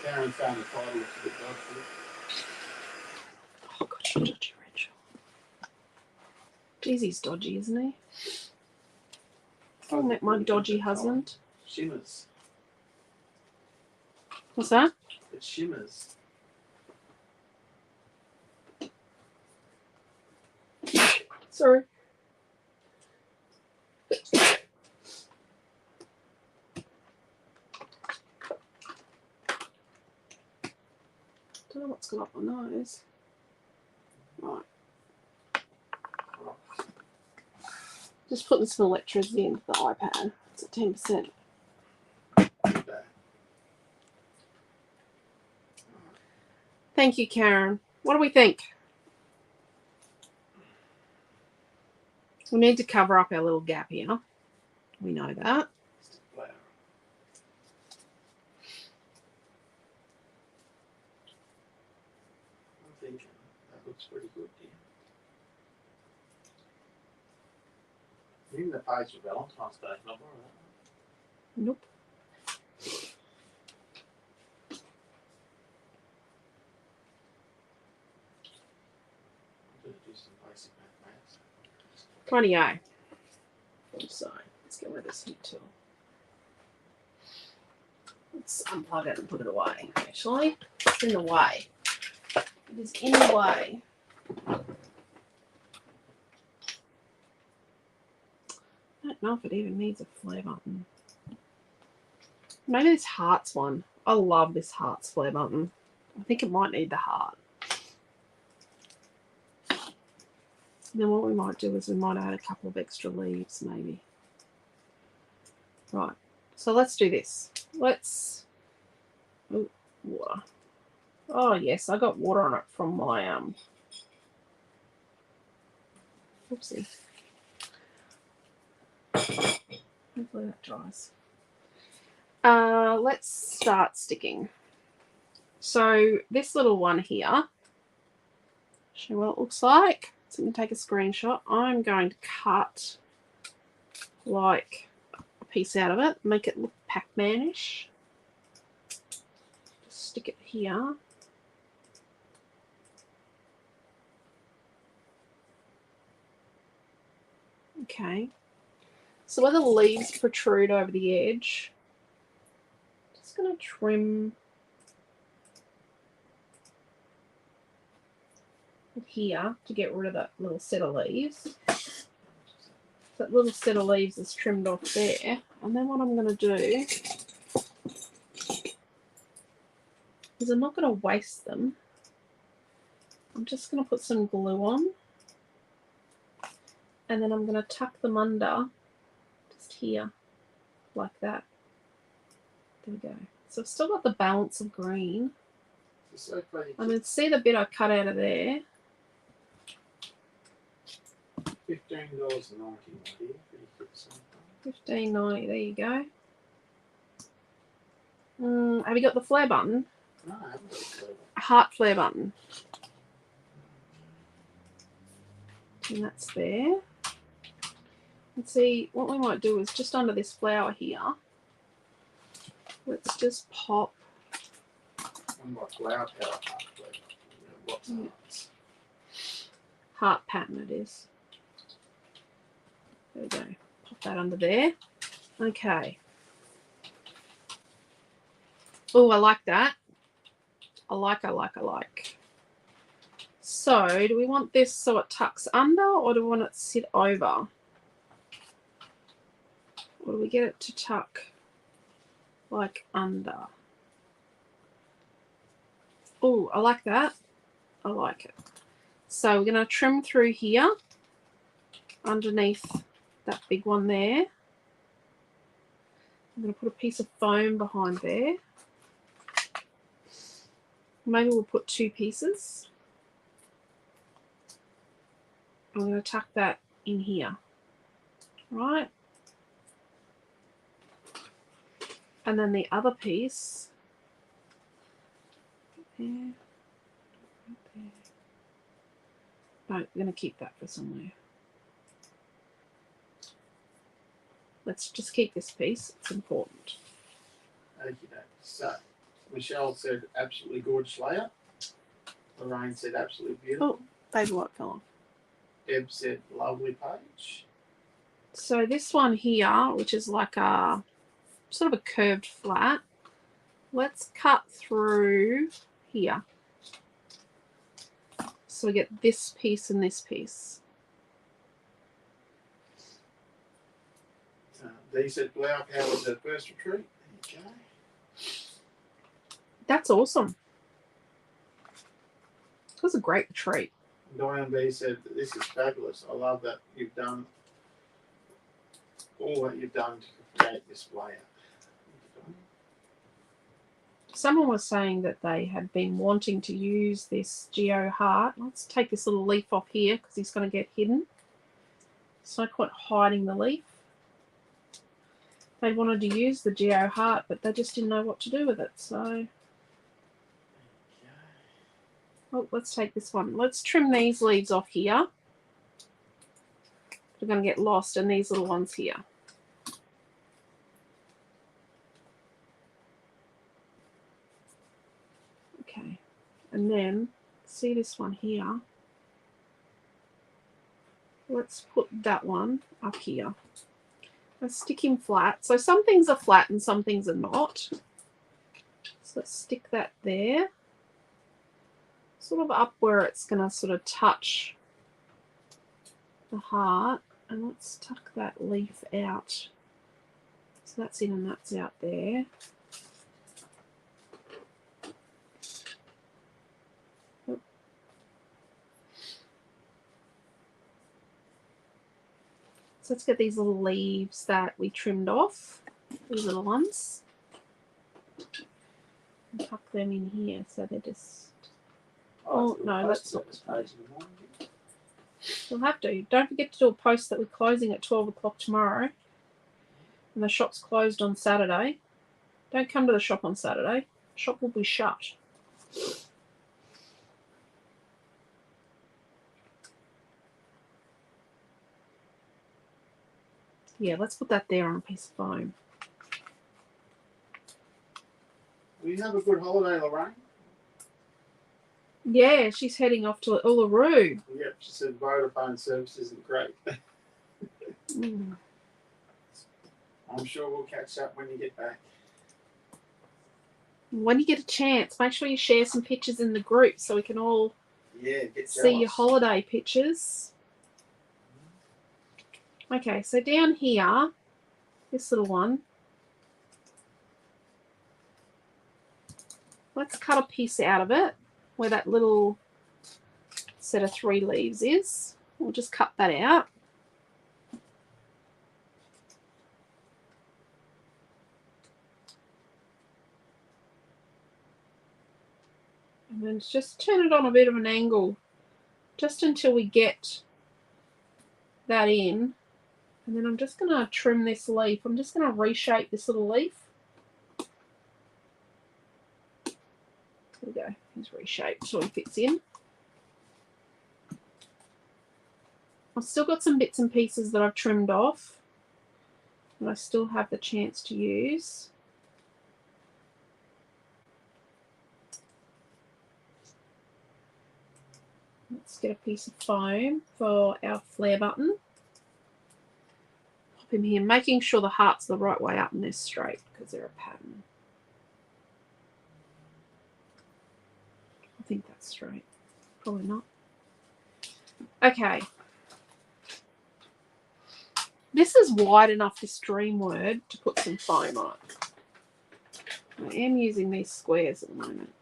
Karen found the title looks a bit dodgy. Oh, God, you're dodgy, Redshaw. Jeez, he's dodgy, isn't he? I'll met my dodgy husband. Shimmers. What's that? It shimmers. Sorry. Don't know what's gone up my nose. Right. Just putting some electricity into the iPad. It's at 10%. Okay. Thank you, Karen. What do we think? We need to cover up our little gap here. We know that. Flower. I'm thinking that looks pretty good, dear. Even the page for Valentine's Day, not all right. Nope. I'm going to do some basic mathematics. Rightio. So let's get rid of this heat tool. Let's unplug it and put it away. Actually, it's in the way. It is in the way. I don't know if it even needs a flare button. Maybe this hearts one. I love this hearts flare button. I think it might need the heart. And then what we might do is we might add a couple of extra leaves, maybe. Right. So let's do this. Let's. Ooh, water. Oh yes, I got water on it from my Oopsie. Hopefully that dries. Let's start sticking. So this little one here, show you what it looks like. So I'm going to take a screenshot. I'm going to cut like a piece out of it, make it look Pac-Man-ish. Just stick it here. Okay. So where the leaves protrude over the edge, just going to trim here to get rid of that little set of leaves. That little set of leaves is trimmed off there. And then what I'm going to do is I'm not going to waste them. I'm just going to put some glue on. And then I'm going to tuck them under just here like that. There we go. So I've still got the balance of green. So I mean, see the bit I cut out of there? $15.90, my dear. Pretty good something. $15.90. There you go. Have you got the flare button? No, I haven't got a flare button. A heart flare button. And that's there. And see, what we might do is just under this flower here, let's just pop. And my flower power heart flare button. Lots of hearts. Heart pattern it is. There we go. Pop that under there. Okay. Oh, I like that. I like. So, do we want this so it tucks under, or do we want it to sit over? Or do we get it to tuck like under? Oh, I like that. I like it. So we're going to trim through here underneath that big one there. I'm going to put a piece of foam behind there. Maybe we'll put 2 pieces. I'm going to tuck that in here. Right. And then the other piece. There. There. No, I'm going to keep that for somewhere. Let's just keep this piece. It's important. Okay, so Michelle said absolutely gorgeous layout. Lorraine said absolutely beautiful. Oh, baby white fell off. Deb said lovely page. So this one here, which is like a sort of a curved flat, let's cut through here. So we get this piece and this piece. Dee said flower power was her first retreat. There you go. That's awesome. It was a great retreat. Diane B said this is fabulous. I love that you've done all that you've done to create this layout. Someone was saying that they had been wanting to use this Geo Heart. Let's take this little leaf off here because he's going to get hidden. It's no point hiding the leaf. They wanted to use the Geo Heart, but they just didn't know what to do with it. So, oh, let's take this one. Let's trim these leaves off here. We're going to get lost in these little ones here. Okay, and then see this one here. Let's put that one up here. Let's stick him flat. So some things are flat and some things are not. So let's stick that there. Sort of up where it's going to sort of touch the heart. And let's tuck that leaf out. So that's in and that's out there. So let's get these little leaves that we trimmed off, these little ones, and tuck them in here so they're just, oh no, that's not, you'll have to. Don't forget to do a post that we're closing at 12 o'clock tomorrow and the shop's closed on Saturday. Don't come to the shop on Saturday, the shop will be shut. Yeah, let's put that there on a piece of foam. Will you have a good holiday, Lorraine? Yeah, she's heading off to Uluru. Yep, she said Vodafone service isn't great. I'm sure we'll catch up when you get back. When you get a chance, make sure you share some pictures in the group so we can all see your holiday pictures. Okay, so down here, this little one, let's cut a piece out of it where that little set of 3 leaves is. We'll just cut that out. And then just turn it on a bit of an angle just until we get that in. And then I'm just going to trim this leaf. I'm just going to reshape this little leaf. There we go. He's reshaped so he fits in. I've still got some bits and pieces that I've trimmed off. And I still have the chance to use. Let's get a piece of foam for our flare button. Pop him here, making sure the heart's the right way up and they're straight because they're a pattern. I think that's straight. Probably not. Okay. This is wide enough, this dream word, to put some foam on it. I am using these squares at the moment.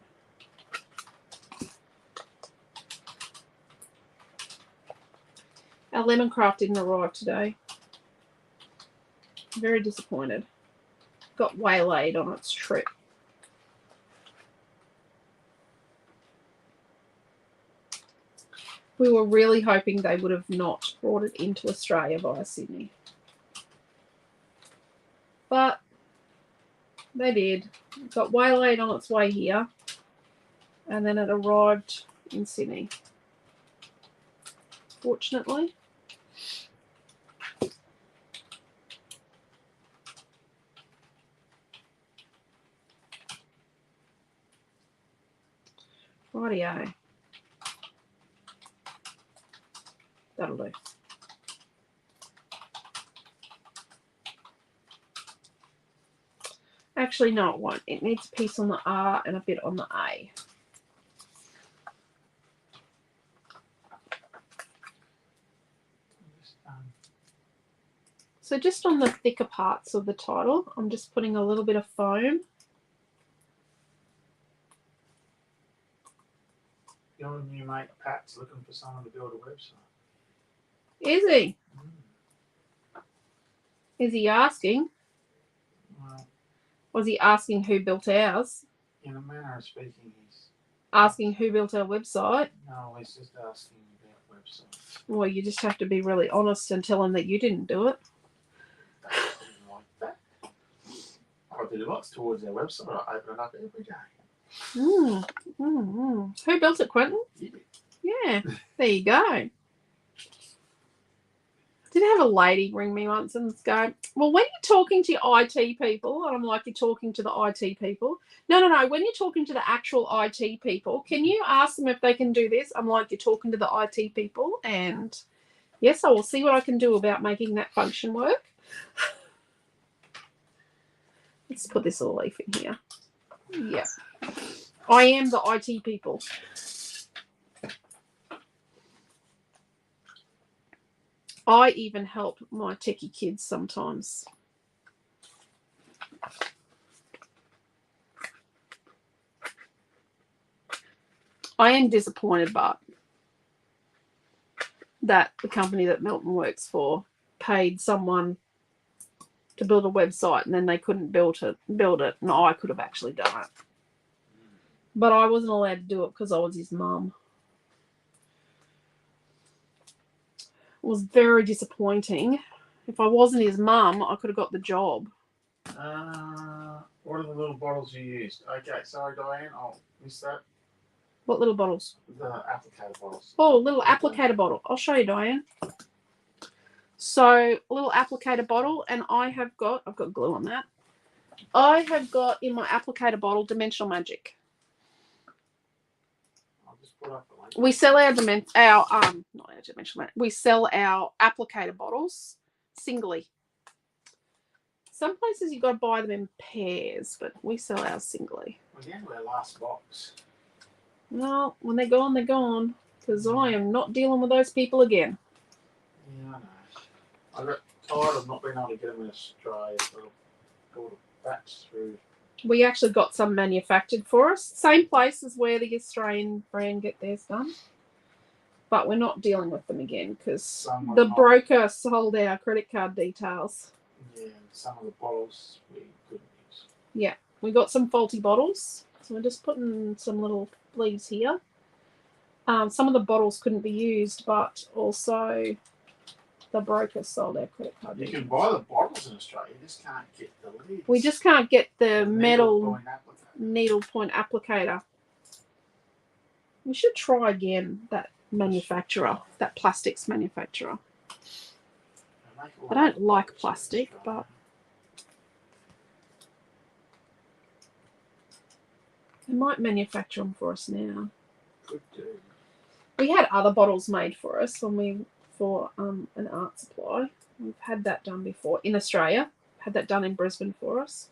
Our lemon craft didn't arrive today. Very disappointed. Got waylaid on its trip. We were really hoping they would have not brought it into Australia via Sydney. But they did. It got waylaid on its way here. And then it arrived in Sydney. Fortunately. Rightio. That'll do. Actually, no, it won't. It needs a piece on the R and a bit on the A. So just on the thicker parts of the title, I'm just putting a little bit of foam. Your new mate Pat's looking for someone to build a website. Is he? Is he asking? Well, Was he asking who built ours? in a manner of speaking, he's Asking who built our website? no, he's just asking about websites. Well, you just have to be really honest and tell him that you didn't do it. I didn't like that. I do lots towards our website. I open it up every day. Who built it, Quentin? You did. Yeah, there you go. Did have a lady ring me once and go, well, when you're talking to your IT people, and I'm like, you're talking to the IT people? No. When you're talking to the actual IT people, can you ask them if they can do this? I'm like, you're talking to the IT people, and yes, I will see what I can do about making that function work. Let's put this little leaf in here. Yeah. I am the IT people. I even help my techie kids sometimes. I am disappointed, but that the company that Milton works for paid someone to build a website and then they couldn't build it. And I could have actually done it. But I wasn't allowed to do it because I was his mum. It was very disappointing. If I wasn't his mum, I could have got the job. What are the little bottles you used? Okay, sorry, Diane, I'll miss that. What little bottles? The applicator bottles. Oh, little applicator bottle. I'll show you, Diane. So, a little applicator bottle, and I've got glue on that. I have got in my applicator bottle Dimensional Magic. I'll just put up the link. We sell we sell our applicator bottles singly. Some places you've got to buy them in pairs, but we sell ours singly. We're down to our last box. Well, when they're gone, they're gone. Because I am not dealing with those people again. Yeah, I know. I got tired of not being able to get them in Australia, so I got a batch through. We actually got some manufactured for us. Same place as where the Australian brand get theirs done. But we're not dealing with them again because the broker sold our credit card details. Yeah, and some of the bottles we couldn't use. Yeah, we got some faulty bottles. So we're just putting some little leaves here. Some of the bottles couldn't be used, but also the broker sold our credit card details. You can buy the bottles in Australia, you just can't get the lids. We just can't get the metal needlepoint applicator. Needlepoint applicator. We should try again that manufacturer, that plastics manufacturer. I don't like plastic, but they might manufacture them for us now. Could do. We had other bottles made for us for an art supply. We've had that done before in Australia. Had that done in Brisbane for us.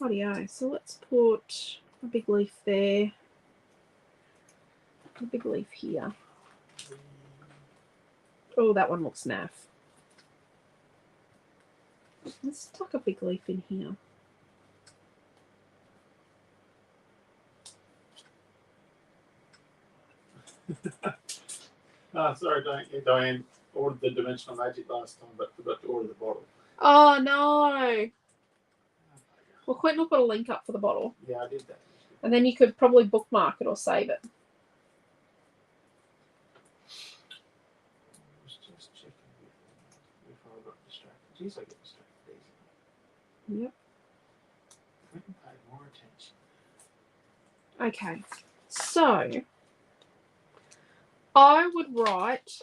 Rightio. So let's put a big leaf there. A big leaf here. Oh, that one looks naff. Let's tuck a big leaf in here. Sorry, Diane ordered the Dimensional Magic last time, but forgot to order the bottle. Oh, no. Well, Quentin will put a link up for the bottle. Yeah, I did that. And then you could probably bookmark it or save it. I was just checking before I got distracted. Jeez, I get distracted easily. Yep. Couldn't pay more attention. Okay. So, I would write,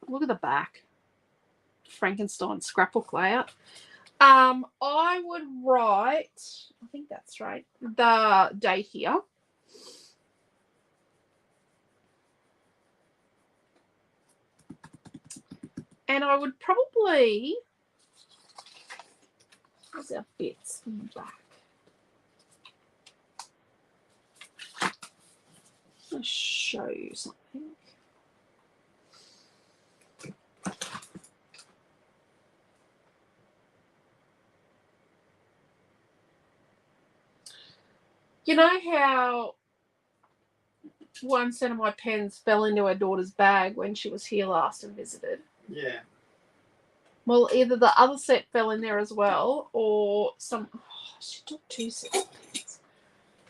look at the back, Frankenstein scrapbook layout. I would write, I think that's right, the date here. And I would probably, where's our bits from the back? I'll show you something. You know how one set of my pens fell into her daughter's bag when she was here last and visited? Yeah. Well, either the other set fell in there as well, or some. Oh, she took 2 sets of pens.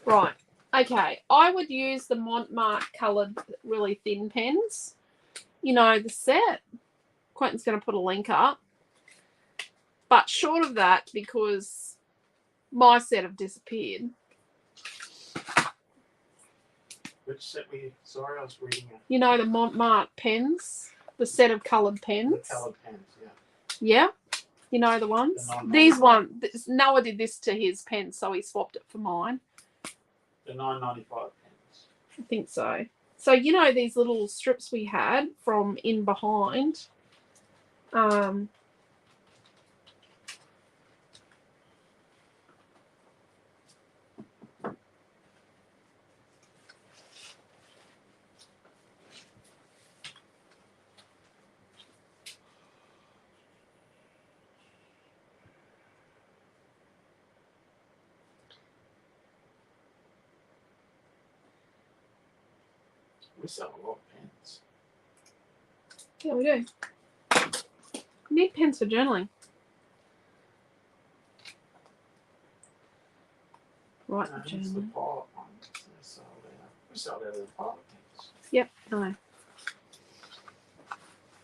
Right. Okay. I would use the Montmartre coloured, really thin pens. You know, the set. Quentin's going to put a link up. But short of that, because my set have disappeared. Which set were you? Sorry, I was reading it. You know, the Montmartre pens, the set of coloured pens. The coloured pens, yeah. Yeah. You know the ones? These ones. Noah did this to his pen, so he swapped it for mine. The $9.95 pens. I think so. So, you know, these little strips we had from in behind. We sell a lot of pens. Yeah, we do. We need pens for journaling. Right, No, it's the journaling. pilot ones. We sell out of the pilot pens. Yep, no.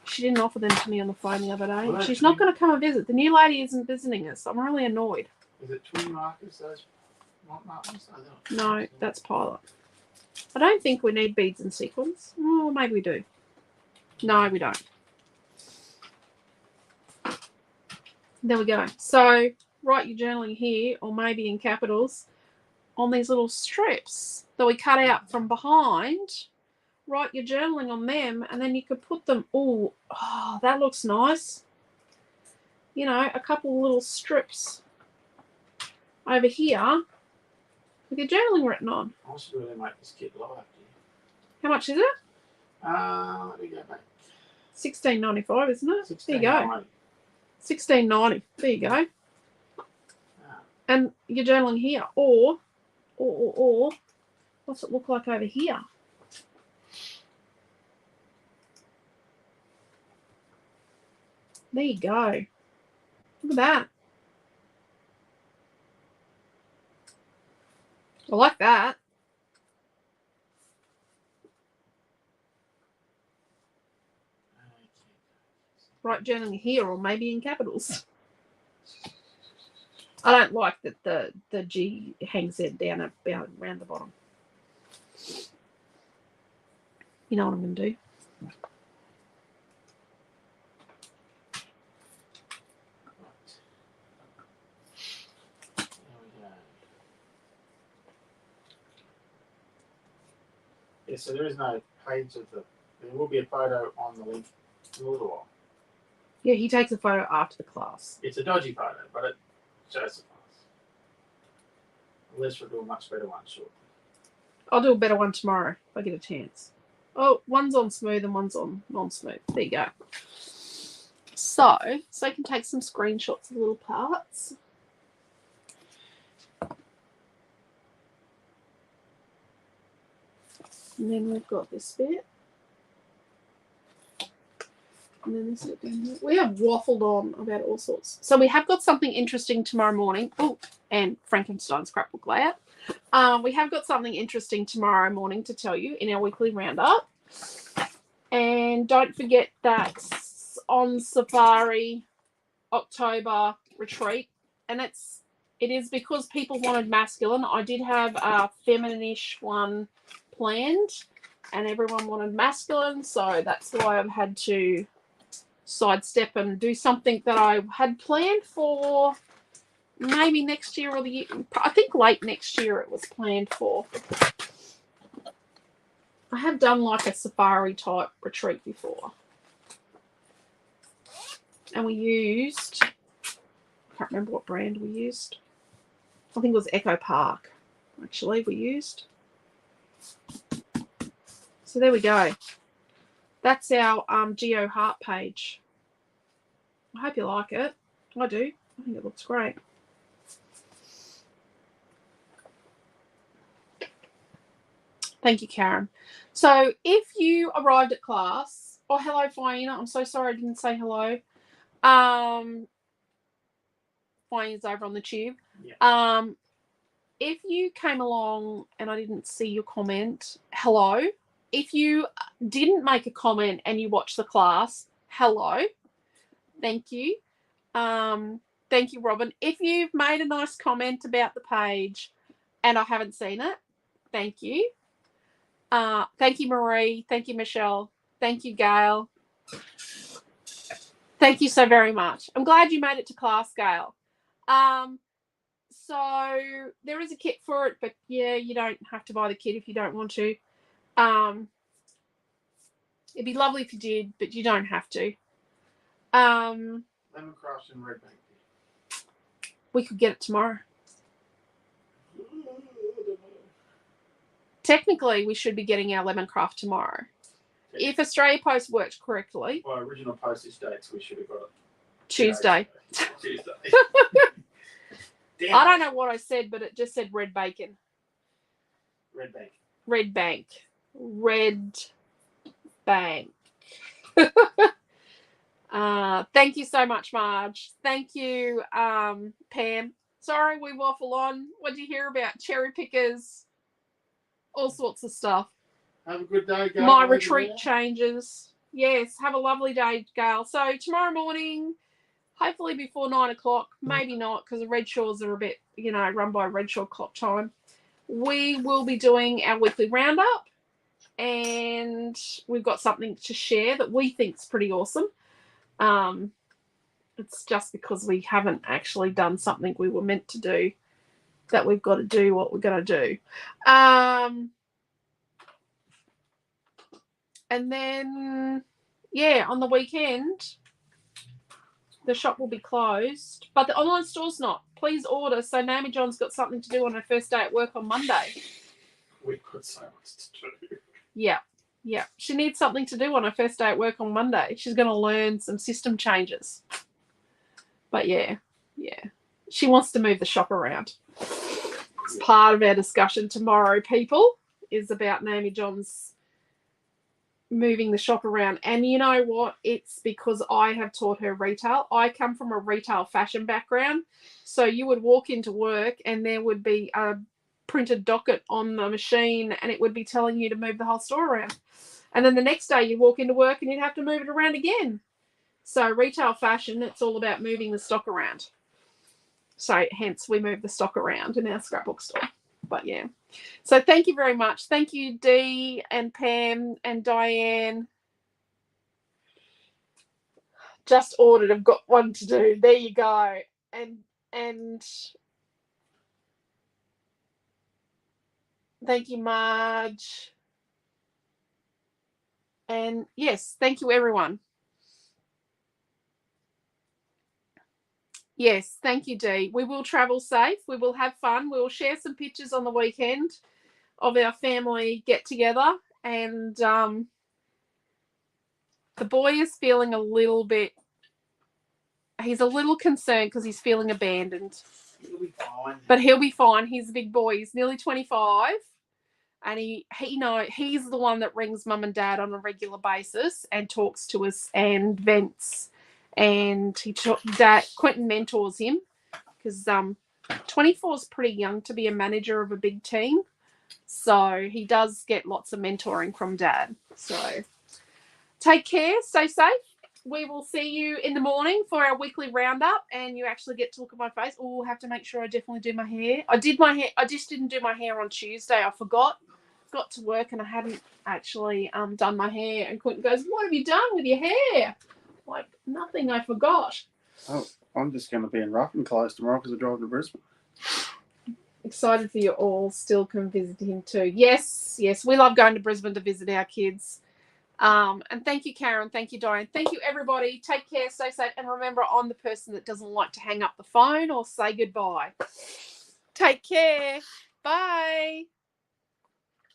She didn't offer them to me on the phone the other day. Well, She's not going to come and visit. The new lady isn't visiting us. I'm really annoyed. Is it twin markers, those Montmartre ones? No, that's pilot. I don't think we need beads and sequins. Oh, maybe we do. No, we don't. There we go. So write your journaling here, or maybe in capitals, on these little strips that we cut out from behind. Write your journaling on them, and then you could put them. Oh, that looks nice. You know, a couple of little strips over here with your journaling written on. I should really make this kit live. How much is it? Let me go back. $16.95, isn't it? There you go. $16.90. $16.90. There you go. Ah. And you're journaling here, or what's it look like over here? There you go. Look at that. I like that. Write journaling here, or maybe in capitals. I don't like that the G hangs it down about around the bottom. You know what I'm going to do? Yeah, so there is no page of the. There will be a photo on the link in a little while. Yeah, he takes a photo after the class. It's a dodgy photo, but it shows the class. Unless we'll do a much better one shortly. I'll do a better one tomorrow if I get a chance. Oh, one's on smooth and one's on non-smooth. There you go. So you can take some screenshots of little parts. And then we've got this bit. And then this bit down here. We have waffled on about all sorts. So we have got something interesting tomorrow morning. Oh, and Frankenstein scrapbook layout. We have got something interesting tomorrow morning to tell you in our weekly roundup. And don't forget that on Safari October retreat, and it is because people wanted masculine. I did have a feminine-ish one planned, and everyone wanted masculine, so that's why I've had to sidestep and do something that I had planned for maybe next year or the year. I think late next year it was planned for. I have done like a safari type retreat before. And we used, I can't remember what brand we used. I think it was Echo Park, actually, we used. So there we go. That's our Geo Heart page. I hope you like it. I do. I think it looks great. Thank you, Karen. So if you arrived at class, oh, hello, Fiona. I'm so sorry I didn't say hello. Flying is over on the tube. Yeah. If you came along and I didn't see your comment, hello. If you didn't make a comment and you watched the class, hello. Thank you. Thank you, Robin. If you've made a nice comment about the page and I haven't seen it, thank you. Thank you, Marie. Thank you, Michelle. Thank you, Gail. Thank you so very much. I'm glad you made it to class, Gail. So there is a kit for it, but yeah, you don't have to buy the kit if you don't want to. It'd be lovely if you did, but you don't have to. Lemon Craft and Red Bank. We could get it tomorrow. Technically, we should be getting our lemon craft tomorrow. If Australia Post worked correctly. By original postage dates, we should have got it Tuesday. Tuesday. I don't know what I said, but it just said red bacon. Red Bank. Red Bank. Red Bank. Thank you so much, Marge. Thank you, Pam. Sorry we waffle on. What did you hear about cherry pickers? All sorts of stuff. Have a good day, Gail. My retreat changes. Yes, have a lovely day, Gail. So tomorrow morning, hopefully before 9 o'clock, maybe not, because the Redshaws are a bit, run by Redshaw clock time. We will be doing our weekly roundup, and we've got something to share that we think is pretty awesome. It's just because we haven't actually done something we were meant to do that we've got to do what we're going to do. And then, yeah, on the weekend, the shop will be closed, but the online store's not. Please order. So Naomi John's got something to do on her first day at work on Monday. We've got so much to do. Yeah. She needs something to do on her first day at work on Monday. She's going to learn some system changes. But yeah. She wants to move the shop around. It's part of our discussion tomorrow, people, is about Naomi John's moving the shop around. And you know what? It's because I have taught her retail. I come from a retail fashion background. So you would walk into work and there would be a printed docket on the machine and it would be telling you to move the whole store around. And then the next day you walk into work and you'd have to move it around again. So retail fashion, it's all about moving the stock around. So hence we move the stock around in our scrapbook store. But yeah. So thank you very much. Thank you, Dee and Pam and Diane. Just ordered. I've got one to do. There you go. And thank you, Marge. And yes, thank you, everyone. Yes, thank you, Dee. We will travel safe. We will have fun. We will share some pictures on the weekend of our family get-together. And the boy is feeling a little bit... He's a little concerned because he's feeling abandoned. He'll be fine. But he'll be fine. He's a big boy. He's nearly 25. And he's the one that rings mum and dad on a regular basis and talks to us and vents. And Quentin mentors him because 24 is pretty young to be a manager of a big team. So he does get lots of mentoring from dad. So take care, stay safe. We will see you in the morning for our weekly roundup, and you actually get to look at my face. Oh, I have to make sure I definitely do my hair. I did my hair. I just didn't do my hair on Tuesday. I forgot. Got to work and I hadn't actually done my hair. And Quentin goes, "What have you done with your hair?" Like, nothing, I forgot. Oh, I'm just going to be in Ruffin clothes tomorrow because I drive to Brisbane. Excited for you all. Still can visit him too. Yes. We love going to Brisbane to visit our kids. And thank you, Karen. Thank you, Diane. Thank you, everybody. Take care, stay safe. And remember, I'm the person that doesn't like to hang up the phone or say goodbye. Take care. Bye.